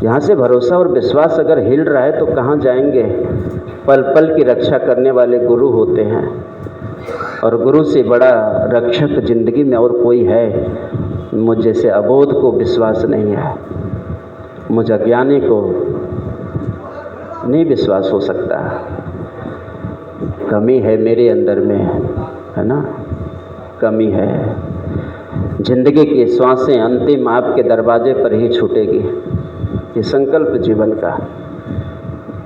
यहाँ से भरोसा और विश्वास अगर हिल रहा है तो कहाँ जाएंगे? पल पल की रक्षा करने वाले गुरु होते हैं, और गुरु से बड़ा रक्षक जिंदगी में और कोई है? मुझ जैसे अबोध को विश्वास नहीं है, मुझ अज्ञानी को नहीं विश्वास हो सकता। कमी है मेरे अंदर में, है ना, कमी है। जिंदगी की श्वासें अंतिम आपके दरवाजे पर ही छूटेगी। ये संकल्प जीवन का,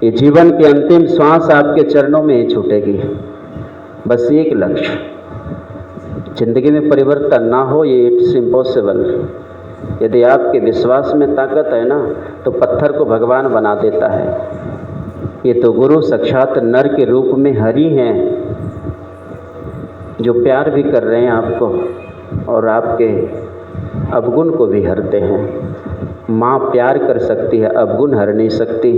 ये जीवन की अंतिम श्वास आपके चरणों में ही छूटेगी। बस एक लक्ष्य, जिंदगी में परिवर्तन ना हो ये इट्स इम्पॉसिबल। यदि आपके विश्वास में ताकत है ना तो पत्थर को भगवान बना देता है। ये तो गुरु साक्षात नर के रूप में हरि हैं, जो प्यार भी कर रहे हैं आपको और आपके अवगुण को भी हरते हैं। माँ प्यार कर सकती है, अवगुण हर नहीं सकती।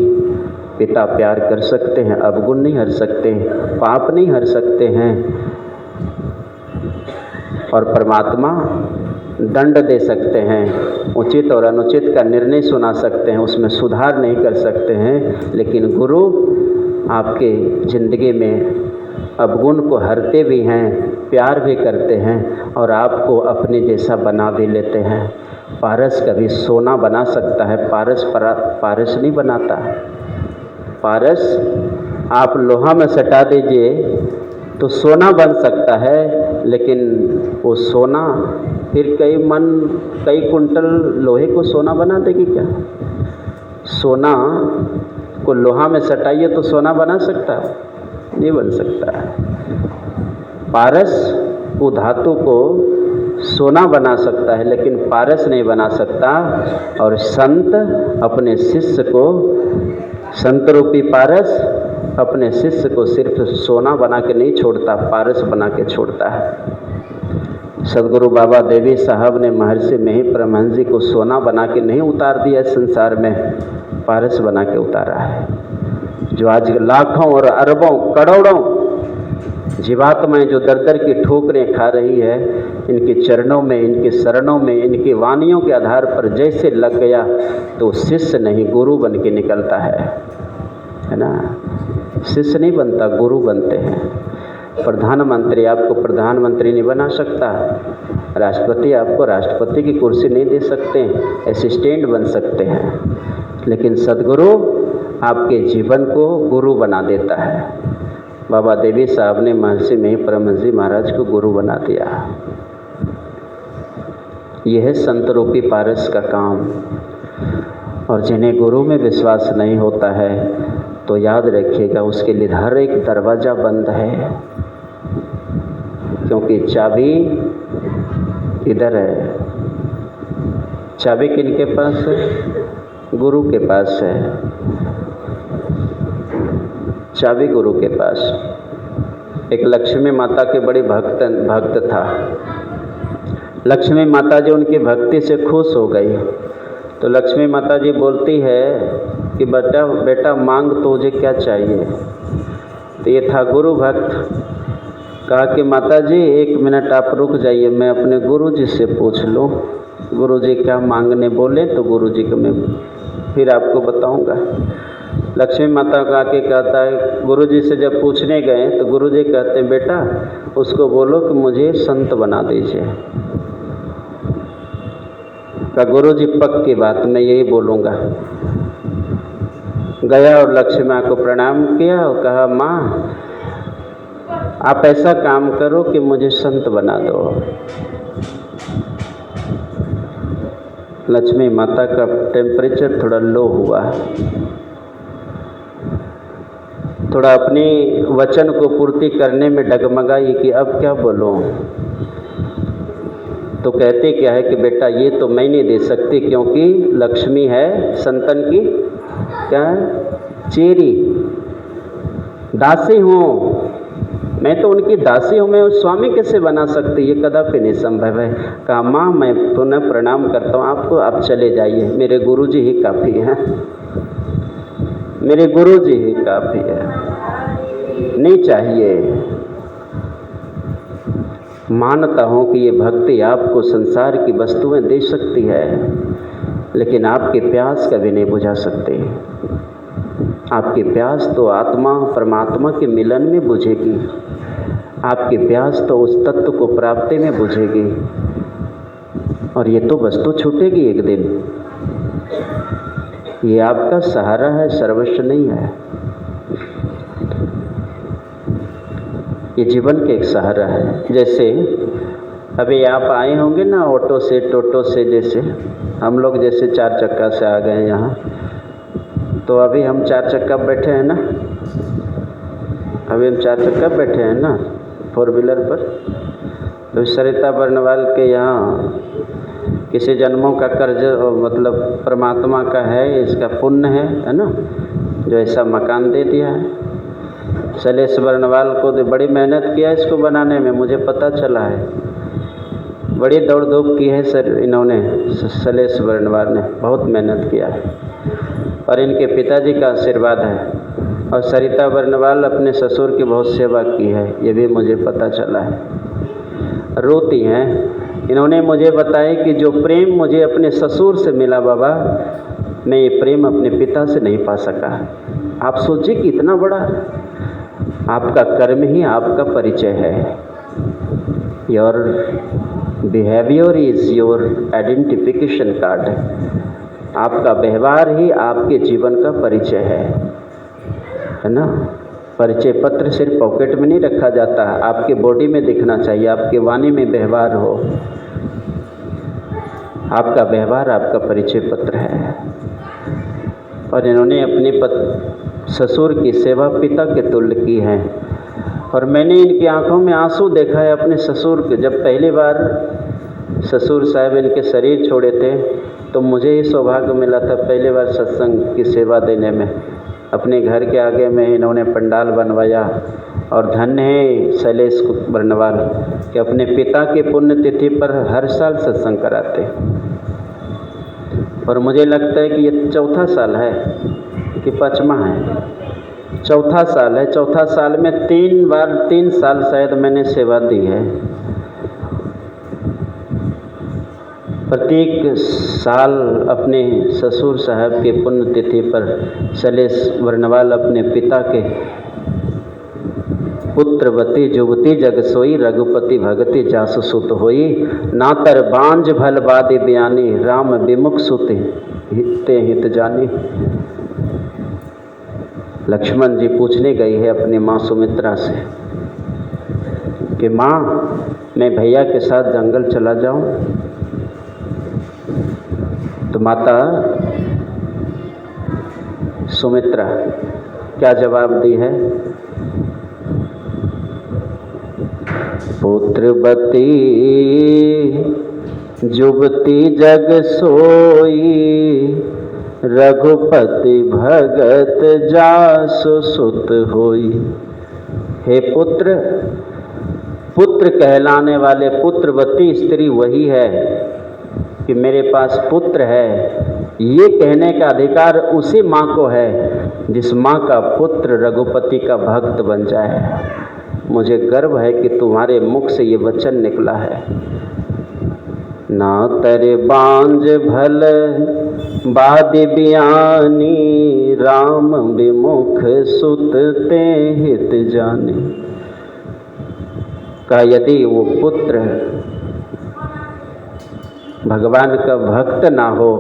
पिता प्यार कर सकते हैं, अवगुण नहीं हर सकते, पाप नहीं हर सकते हैं। और परमात्मा दंड दे सकते हैं, उचित और अनुचित का निर्णय सुना सकते हैं, उसमें सुधार नहीं कर सकते हैं। लेकिन गुरु आपके ज़िंदगी में अवगुण को हरते भी हैं, प्यार भी करते हैं और आपको अपने जैसा बना भी लेते हैं। पारस कभी सोना बना सकता है, पारस नहीं बनाता। पारस आप लोहा में सटा दीजिए तो सोना बन सकता है, लेकिन वो सोना फिर कई कुंटल लोहे को सोना बना देगी क्या? सोना को लोहा में सटाइए तो सोना बना सकता है? नहीं बन सकता है। पारस वो धातु को सोना बना सकता है, लेकिन पारस नहीं बना सकता। और संत अपने शिष्य को, संत रूपी पारस अपने शिष्य को सिर्फ सोना बना के नहीं छोड़ता, पारस बना के छोड़ता है। सदगुरु बाबा देवी साहब ने महर्षि मेही परमहंस जी को सोना बना के नहीं उतार दिया संसार में, पारस बना के उतारा है। जो आज लाखों और अरबों करोड़ों जीवात्माएं जो दर दर की ठोकरें खा रही है, इनके चरणों में, इनके शरणों में, इनकी वानियों के आधार पर जैसे लग गया तो शिष्य नहीं गुरु बन के निकलता है ना। शिष्य नहीं बनता, गुरु बनते हैं। प्रधानमंत्री आपको प्रधानमंत्री नहीं बना सकता, राष्ट्रपति आपको राष्ट्रपति की कुर्सी नहीं दे सकते, असिस्टेंट बन सकते हैं। लेकिन सदगुरु आपके जीवन को गुरु बना देता है। बाबा देवी साहब ने महर्षि मेही परमहंस जी महाराज को गुरु बना दिया। यह है संत रूपी पारस का काम। और जिन्हें गुरु में विश्वास नहीं होता है तो याद रखिएगा उसके लिए हर एक दरवाज़ा बंद है, क्योंकि चाबी इधर है। चाबी किनके पास है? गुरु के पास है। चाबी गुरु के पास। एक लक्ष्मी माता के बड़ी भक्त था। लक्ष्मी माता जी उनकी भक्ति से खुश हो गई तो लक्ष्मी माता जी बोलती है कि बेटा मांग तो मुझे क्या चाहिए। तो ये था गुरु भक्त। कहा कि माता जी 1 मिनट आप रुक जाइए, मैं अपने गुरु जी से पूछ लूँ, गुरु जी क्या मांगने बोले तो गुरु जी को मैं फिर आपको बताऊंगा। लक्ष्मी माता का आके कहता है, गुरु जी से जब पूछने गए तो गुरु जी कहते हैं बेटा उसको बोलो कि मुझे संत बना दीजिए। का गुरु जी पक्की बात, मैं यही बोलूँगा। गया और लक्ष्मी माँ को प्रणाम किया और कहा माँ आप ऐसा काम करो कि मुझे संत बना दो। लक्ष्मी माता का टेम्परेचर थोड़ा लो हुआ, थोड़ा अपनी वचन को पूर्ति करने में डगमगाई कि अब क्या बोलूं। तो कहते क्या है कि बेटा ये तो मैं नहीं दे सकती, क्योंकि लक्ष्मी है संतन की क्या है? चेरी, दासी हूँ मैं, तो उनकी दासी हूँ, मैं उस स्वामी कैसे बना सकती, ये कदापि नहीं संभव है। कहा माँ मैं पुनः प्रणाम करता हूँ आपको, आप चले जाइए, मेरे गुरुजी ही काफ़ी हैं, मेरे गुरुजी ही काफ़ी है, नहीं चाहिए। मानता हूँ कि ये भक्ति आपको संसार की वस्तुएं दे सकती है, लेकिन आपकी प्यास कभी नहीं बुझा सकती। आपकी प्यास तो आत्मा परमात्मा के मिलन में बुझेगी, आपकी प्यास तो उस तत्व को प्राप्ति में बुझेगी, और ये तो वस्तु छूटेगी एक दिन। ये आपका सहारा है, सर्वस्व नहीं है। ये जीवन के एक सहारा है। जैसे अभी आप आए होंगे ना ऑटो से, टोटो से, जैसे हम लोग जैसे 4 चक्का से आ गए यहाँ, तो अभी हम 4 चक्का बैठे हैं ना, अभी हम 4 चक्का बैठे हैं ना 4 व्हीलर पर। तो सरिता बर्नवाल के यहाँ किसी जन्मों का कर्ज मतलब परमात्मा का है, इसका पुण्य है ना, जो ऐसा मकान दे दिया है। शैलेश बर्नवाल को तो बड़ी मेहनत किया इसको बनाने में, मुझे पता चला है, बड़ी दौड़ धूप की है सर इन्होंने, शैलेश बर्नवाल ने बहुत मेहनत किया है और इनके पिताजी का आशीर्वाद है। और सरिता बर्नवाल अपने ससुर की बहुत सेवा की है, ये भी मुझे पता चला है। रोती हैं, इन्होंने मुझे बताया कि जो प्रेम मुझे अपने ससुर से मिला बाबा, मैं ये प्रेम अपने पिता से नहीं पा सका। आप सोचिए कि इतना बड़ा आपका कर्म ही आपका परिचय है। Your behaviour is your identification card. आपका व्यवहार ही आपके जीवन का परिचय है ना। परिचय पत्र सिर्फ पॉकेट में नहीं रखा जाता, आपके बॉडी में दिखना चाहिए, आपके वाणी में व्यवहार हो। आपका व्यवहार आपका परिचय पत्र है। और इन्होंने अपने ससुर की सेवा पिता के तुल्य की है। और मैंने इनकी आंखों में आंसू देखा है अपने ससुर के। जब पहली बार ससुर साहब इनके शरीर छोड़े थे तो मुझे ही सौभाग्य मिला था पहली बार सत्संग की सेवा देने में। अपने घर के आगे में इन्होंने पंडाल बनवाया और धन्य है शैलेश बर्नवाल कि अपने पिता की पुण्यतिथि पर हर साल सत्संग कराते। और मुझे लगता है कि ये चौथा साल है कि पाँचवा है, चौथा साल है। चौथा साल में 3 साल शायद मैंने सेवा दी है। प्रत्येक साल अपने ससुर साहब के पुण्यतिथि पर शैलेश बर्नवाल अपने पिता के पुत्रवती जुवती जग सोई रघुपति भगति जासु सुत होई नातर बांझ भल बादि बयानी राम विमुख सुत हिते हित जानी। लक्ष्मण जी पूछने गई है अपनी माँ सुमित्रा से कि माँ मैं भैया के साथ जंगल चला जाऊं? तो माता सुमित्रा क्या जवाब दी है? पुत्रवती जुवती जग सोई रघुपति भगत जासु सुत होई। हे पुत्र, पुत्र कहलाने वाले पुत्रवती स्त्री वही है कि मेरे पास पुत्र है। ये कहने का अधिकार उसी माँ को है जिस माँ का पुत्र रघुपति का भक्त बन जाए। मुझे गर्व है कि तुम्हारे मुख से ये वचन निकला है। ना तेरे बांझ भल बादि बियानी राम विमुख सुत ते हित जाने। का यदि वो पुत्र भगवान का भक्त ना हो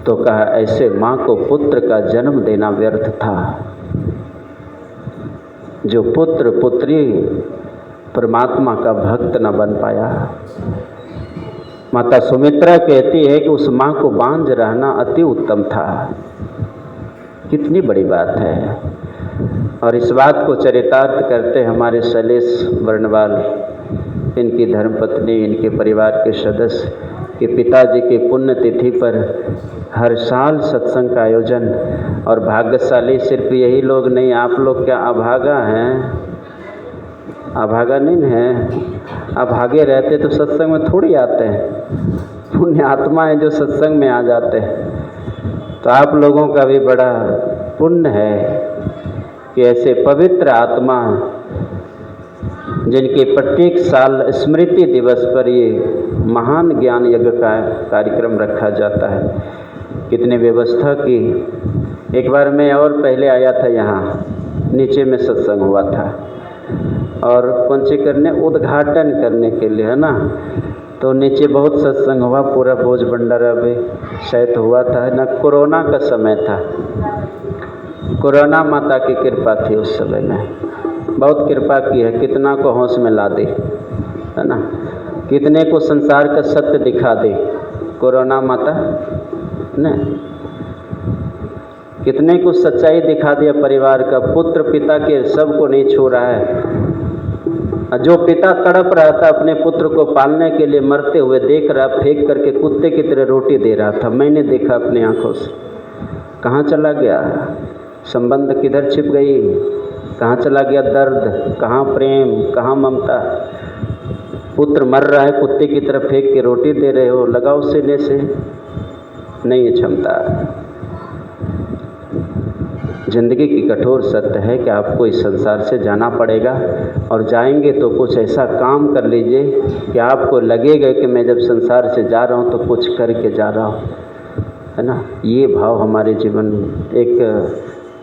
तो कहा ऐसे माँ को पुत्र का जन्म देना व्यर्थ था। जो पुत्र पुत्री परमात्मा का भक्त न बन पाया। माता सुमित्रा कहती है कि उस माँ को बांझ रहना अति उत्तम था। कितनी बड़ी बात है। और इस बात को चरितार्थ करते हमारे शैलेश बर्नवाल, इनकी धर्मपत्नी, इनके परिवार के सदस्य के पिताजी की पुण्यतिथि पर हर साल सत्संग का आयोजन। और भाग्यशाली सिर्फ यही लोग नहीं, आप लोग क्या अभागा हैं? अभागा नहीं हैं। अभागे रहते तो सत्संग में थोड़ी आते हैं। पुण्य आत्मा है जो सत्संग में आ जाते हैं। तो आप लोगों का भी बड़ा पुण्य है कि ऐसे पवित्र आत्मा जिनके प्रत्येक साल स्मृति दिवस पर ये महान ज्ञान यज्ञ का कार्यक्रम रखा जाता है। कितने व्यवस्था की। एक बार मैं और पहले आया था, यहाँ नीचे में सत्संग हुआ था और पंचे करने उद्घाटन करने के लिए है ना, तो नीचे बहुत सत्संग हुआ, पूरा भोज भंडारा भी शायद हुआ था ना। कोरोना का समय था, कोरोना माता की कृपा थी उस समय में, बहुत कृपा की है। कितना को होश में ला दी है ना, कितने को संसार का सत्य दिखा दी कोरोना माता ने, कितने को सच्चाई दिखा दिया परिवार का। पुत्र पिता के सबको नहीं छू रहा है। जो पिता तड़प रहा था अपने पुत्र को पालने के लिए, मरते हुए देख रहा, फेंक करके कुत्ते की तरह रोटी दे रहा था, मैंने देखा अपनी आंखों से। कहाँ चला गया संबंध, किधर छिप गई, कहाँ चला गया दर्द, कहाँ प्रेम, कहाँ ममता। पुत्र मर रहा है, कुत्ते की तरह फेंक के रोटी दे रहे हो, लगाओ सीने से, नहीं है क्षमता। जिंदगी की कठोर सत्य है कि आपको इस संसार से जाना पड़ेगा, और जाएंगे तो कुछ ऐसा काम कर लीजिए कि आपको लगेगा कि मैं जब संसार से जा रहा हूँ तो कुछ करके जा रहा हूँ, है ना। ये भाव हमारे जीवन में एक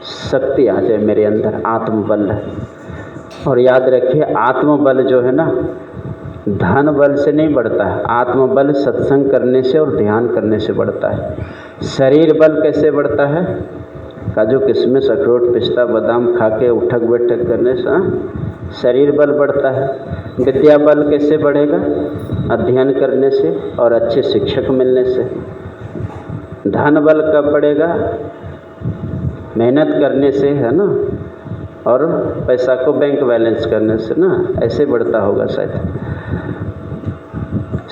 शक्ति आ जाए मेरे अंदर, आत्मबल है। और याद रखिए, आत्मबल जो है ना, धन बल से नहीं बढ़ता है। आत्मबल सत्संग करने से और ध्यान करने से बढ़ता है। शरीर बल कैसे बढ़ता है? काजू किशमिश अखरोट पिस्ता बादाम खा के उठक बैठक करने से शरीर बल बढ़ता है। विद्या बल कैसे बढ़ेगा? अध्ययन करने से और अच्छे शिक्षक मिलने से। धन बल कब बढ़ेगा? मेहनत करने से, है ना, और पैसा को बैंक बैलेंस करने से ना, ऐसे बढ़ता होगा शायद।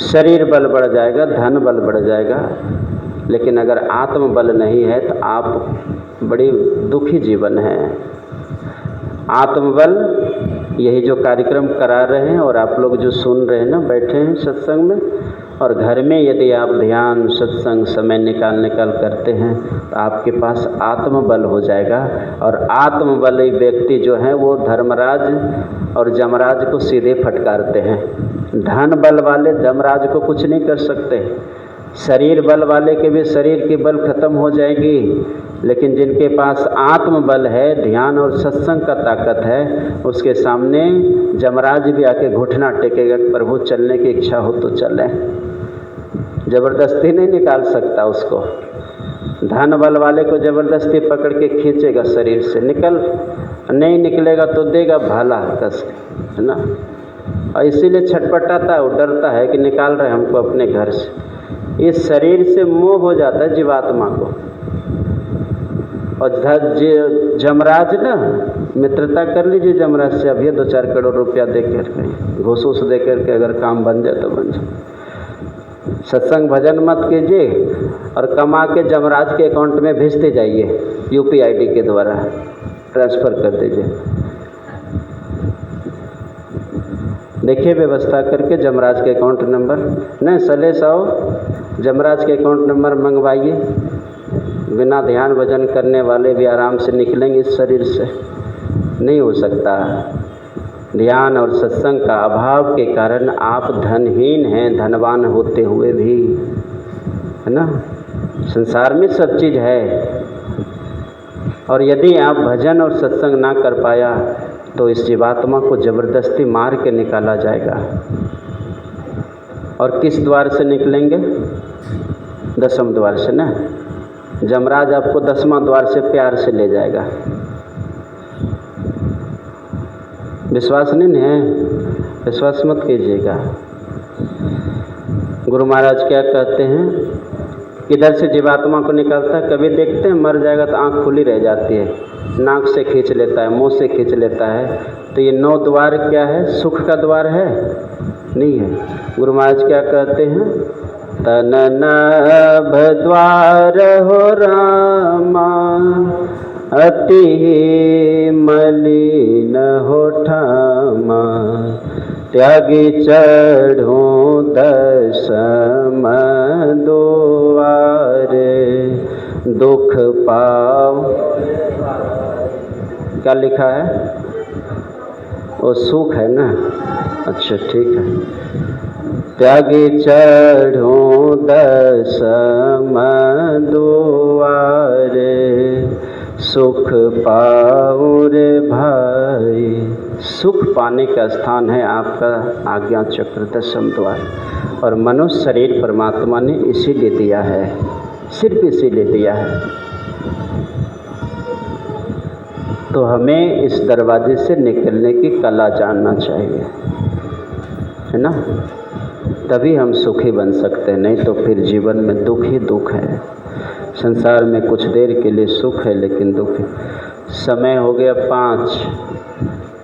शरीर बल बढ़ जाएगा, धन बल बढ़ जाएगा, लेकिन अगर आत्मबल नहीं है तो आप बड़ी दुखी जीवन है। आत्मबल, यही जो कार्यक्रम करा रहे हैं और आप लोग जो सुन रहे हैं ना, बैठे हैं सत्संग में, और घर में यदि आप ध्यान सत्संग समय निकाल करते हैं तो आपके पास आत्मबल हो जाएगा। और आत्मबली व्यक्ति जो है वो धर्मराज और जमराज को सीधे फटकारते हैं। धन बल वाले धर्मराज को कुछ नहीं कर सकते। शरीर बल वाले के भी शरीर की बल खत्म हो जाएगी, लेकिन जिनके पास आत्मबल है, ध्यान और सत्संग का ताकत है, उसके सामने जमराज भी आके घुटना टेकेगा, प्रभु चलने की इच्छा हो तो चलें। ज़बरदस्ती नहीं निकाल सकता उसको। धन बल वाले को ज़बरदस्ती पकड़ के खींचेगा शरीर से, निकल, नहीं निकलेगा तो देगा भाला कस के, है ना। और इसीलिए छटपटाता है, वो डरता है कि निकाल रहे हमको अपने घर से। इस शरीर से मोह हो जाता है जीवात्मा को। और जमराज ना, मित्रता कर लीजिए जमराज से, अभी 2-4 करोड़ रुपया दे करके, घूस वूस दे करके अगर काम बन जाए तो बन जाए। सत्संग भजन मत कीजिए और कमा के जमराज के अकाउंट में भेजते जाइए, UPI के द्वारा ट्रांसफ़र कर दीजिए। देखिए व्यवस्था करके जमराज के अकाउंट नंबर, नहीं सलेस आओ, जमराज के अकाउंट नंबर मंगवाइए। बिना ध्यान भजन करने वाले भी आराम से निकलेंगे इस शरीर से। नहीं हो सकता। ध्यान और सत्संग का अभाव के कारण आप धनहीन हैं, धनवान होते हुए भी, है ना। संसार में सब चीज़ है, और यदि आप भजन और सत्संग ना कर पाया तो इस जीवात्मा को ज़बरदस्ती मार के निकाला जाएगा। और किस द्वार से निकलेंगे? 10वें द्वार से ना। जमराज आपको 10वां द्वार से प्यार से ले जाएगा। विश्वास नहीं है? विश्वास मत कीजिएगा। गुरु महाराज क्या कहते हैं? किधर से जीवात्मा को निकालता है? कभी देखते हैं मर जाएगा तो आँख खुली रह जाती है, नाक से खींच लेता है, मुंह से खींच लेता है। तो ये 9 द्वार क्या है? सुख का द्वार है? नहीं है। गुरु महाराज क्या कहते हैं? तन नभ द्वार हो रामा, अति मलिन हो ठामा, त्यागी चढ़ूं 10 द्वारे, दुख पाओ। क्या लिखा है? वो सुख है ना। अच्छा ठीक है। त्यागी चढ़ूं 10 द्वारे, सुख पाऊं रे भाई। सुख पाने का स्थान है आपका आज्ञा चक्र 10वां द्वार। और मनुष्य शरीर परमात्मा ने इसीलिए दिया है, सिर्फ इसीलिए दिया है। तो हमें इस दरवाजे से निकलने की कला जानना चाहिए, है ना। तभी हम सुखी बन सकते हैं, नहीं तो फिर जीवन में दुख ही दुख है। संसार में कुछ देर के लिए सुख है लेकिन दुख है। समय हो गया 5।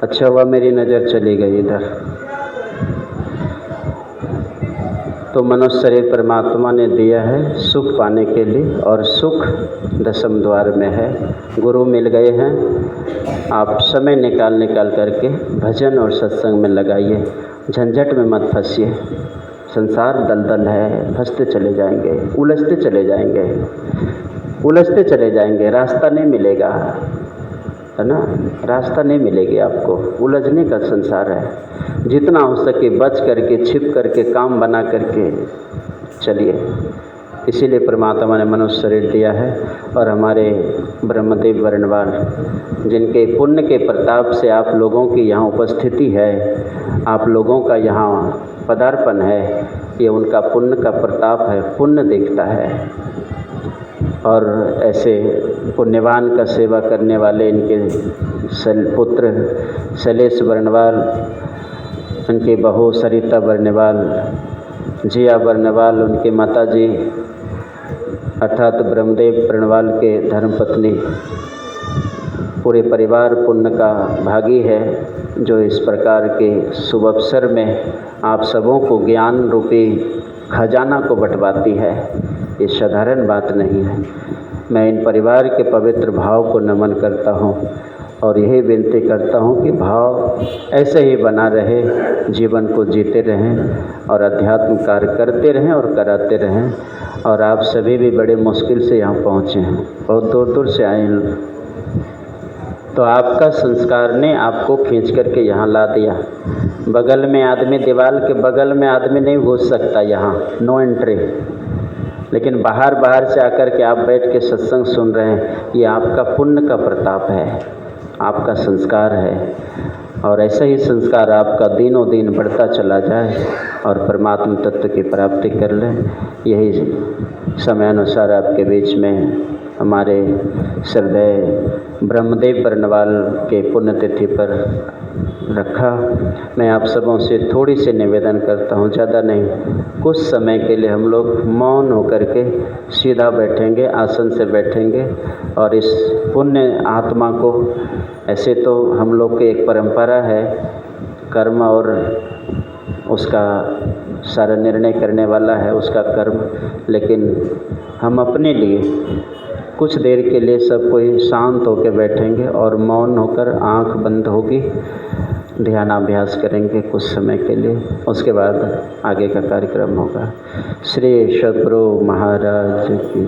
अच्छा हुआ मेरी नज़र चली गई इधर। तो मनुष्य शरीर परमात्मा ने दिया है सुख पाने के लिए, और सुख दशम द्वार में है। गुरु मिल गए हैं, आप समय निकाल करके भजन और सत्संग में लगाइए, झंझट में मत फंसिए। संसार दलदल है, फंसते चले जाएंगे, उलझते चले जाएंगे, रास्ता नहीं मिलेगा, है ना, रास्ता नहीं मिलेगी आपको, उलझने का संसार है। जितना हो सके बच करके, छिप करके, काम बना करके चलिए। इसीलिए परमात्मा ने मनुष्य शरीर दिया है। और हमारे ब्रह्मदेव वर्णवाल, जिनके पुण्य के प्रताप से आप लोगों की यहाँ उपस्थिति है, आप लोगों का यहाँ पदार्पण है, ये उनका पुण्य का प्रताप है, पुण्य दिखता है। और ऐसे पुण्यवान का सेवा करने वाले इनके पुत्र शैलेश वर्णवाल, उनकी बहू सरिता वर्णवाल, जिया वर्णवाल, उनकी माताजी अर्थात ब्रह्मदेव वर्णवाल के धर्मपत्नी, पूरे परिवार पुण्य का भागी है, जो इस प्रकार के शुभ अवसर में आप सबों को ज्ञान रूपी खजाना को बंटवाती है। ये साधारण बात नहीं है। मैं इन परिवार के पवित्र भाव को नमन करता हूँ और यही विनती करता हूँ कि भाव ऐसे ही बना रहे, जीवन को जीते रहें और अध्यात्म कार्य करते रहें और कराते रहें। और आप सभी भी बड़े मुश्किल से यहाँ पहुँचे हैं, बहुत दूर दूर से आए हैं, तो आपका संस्कार ने आपको खींच करके यहाँ ला दिया। बगल में आदमी, दीवार के बगल में आदमी नहीं घुस सकता, यहाँ नो एंट्री। लेकिन बाहर से आकर के आप बैठ के सत्संग सुन रहे हैं, ये आपका पुण्य का प्रताप है, आपका संस्कार है। और ऐसा ही संस्कार आपका दिनों दिन बढ़ता चला जाए और परमात्मा तत्व की प्राप्ति कर लें। यही समयानुसार आपके बीच में हमारे श्रद्धेय ब्रह्मदेव वर्णवाल के पुण्यतिथि पर रखा। मैं आप सबों से थोड़ी सी निवेदन करता हूँ, ज़्यादा नहीं, कुछ समय के लिए हम लोग मौन होकर के सीधा बैठेंगे, आसन से बैठेंगे और इस पुण्य आत्मा को, ऐसे तो हम लोग की एक परंपरा है, कर्म और उसका सारा निर्णय करने वाला है उसका कर्म, लेकिन हम अपने लिए कुछ देर के लिए सब कोई शांत होकर बैठेंगे और मौन होकर आंख बंद होगी, ध्यानाभ्यास करेंगे कुछ समय के लिए। उसके बाद आगे का कार्यक्रम होगा। श्री सद्गुरु महाराज की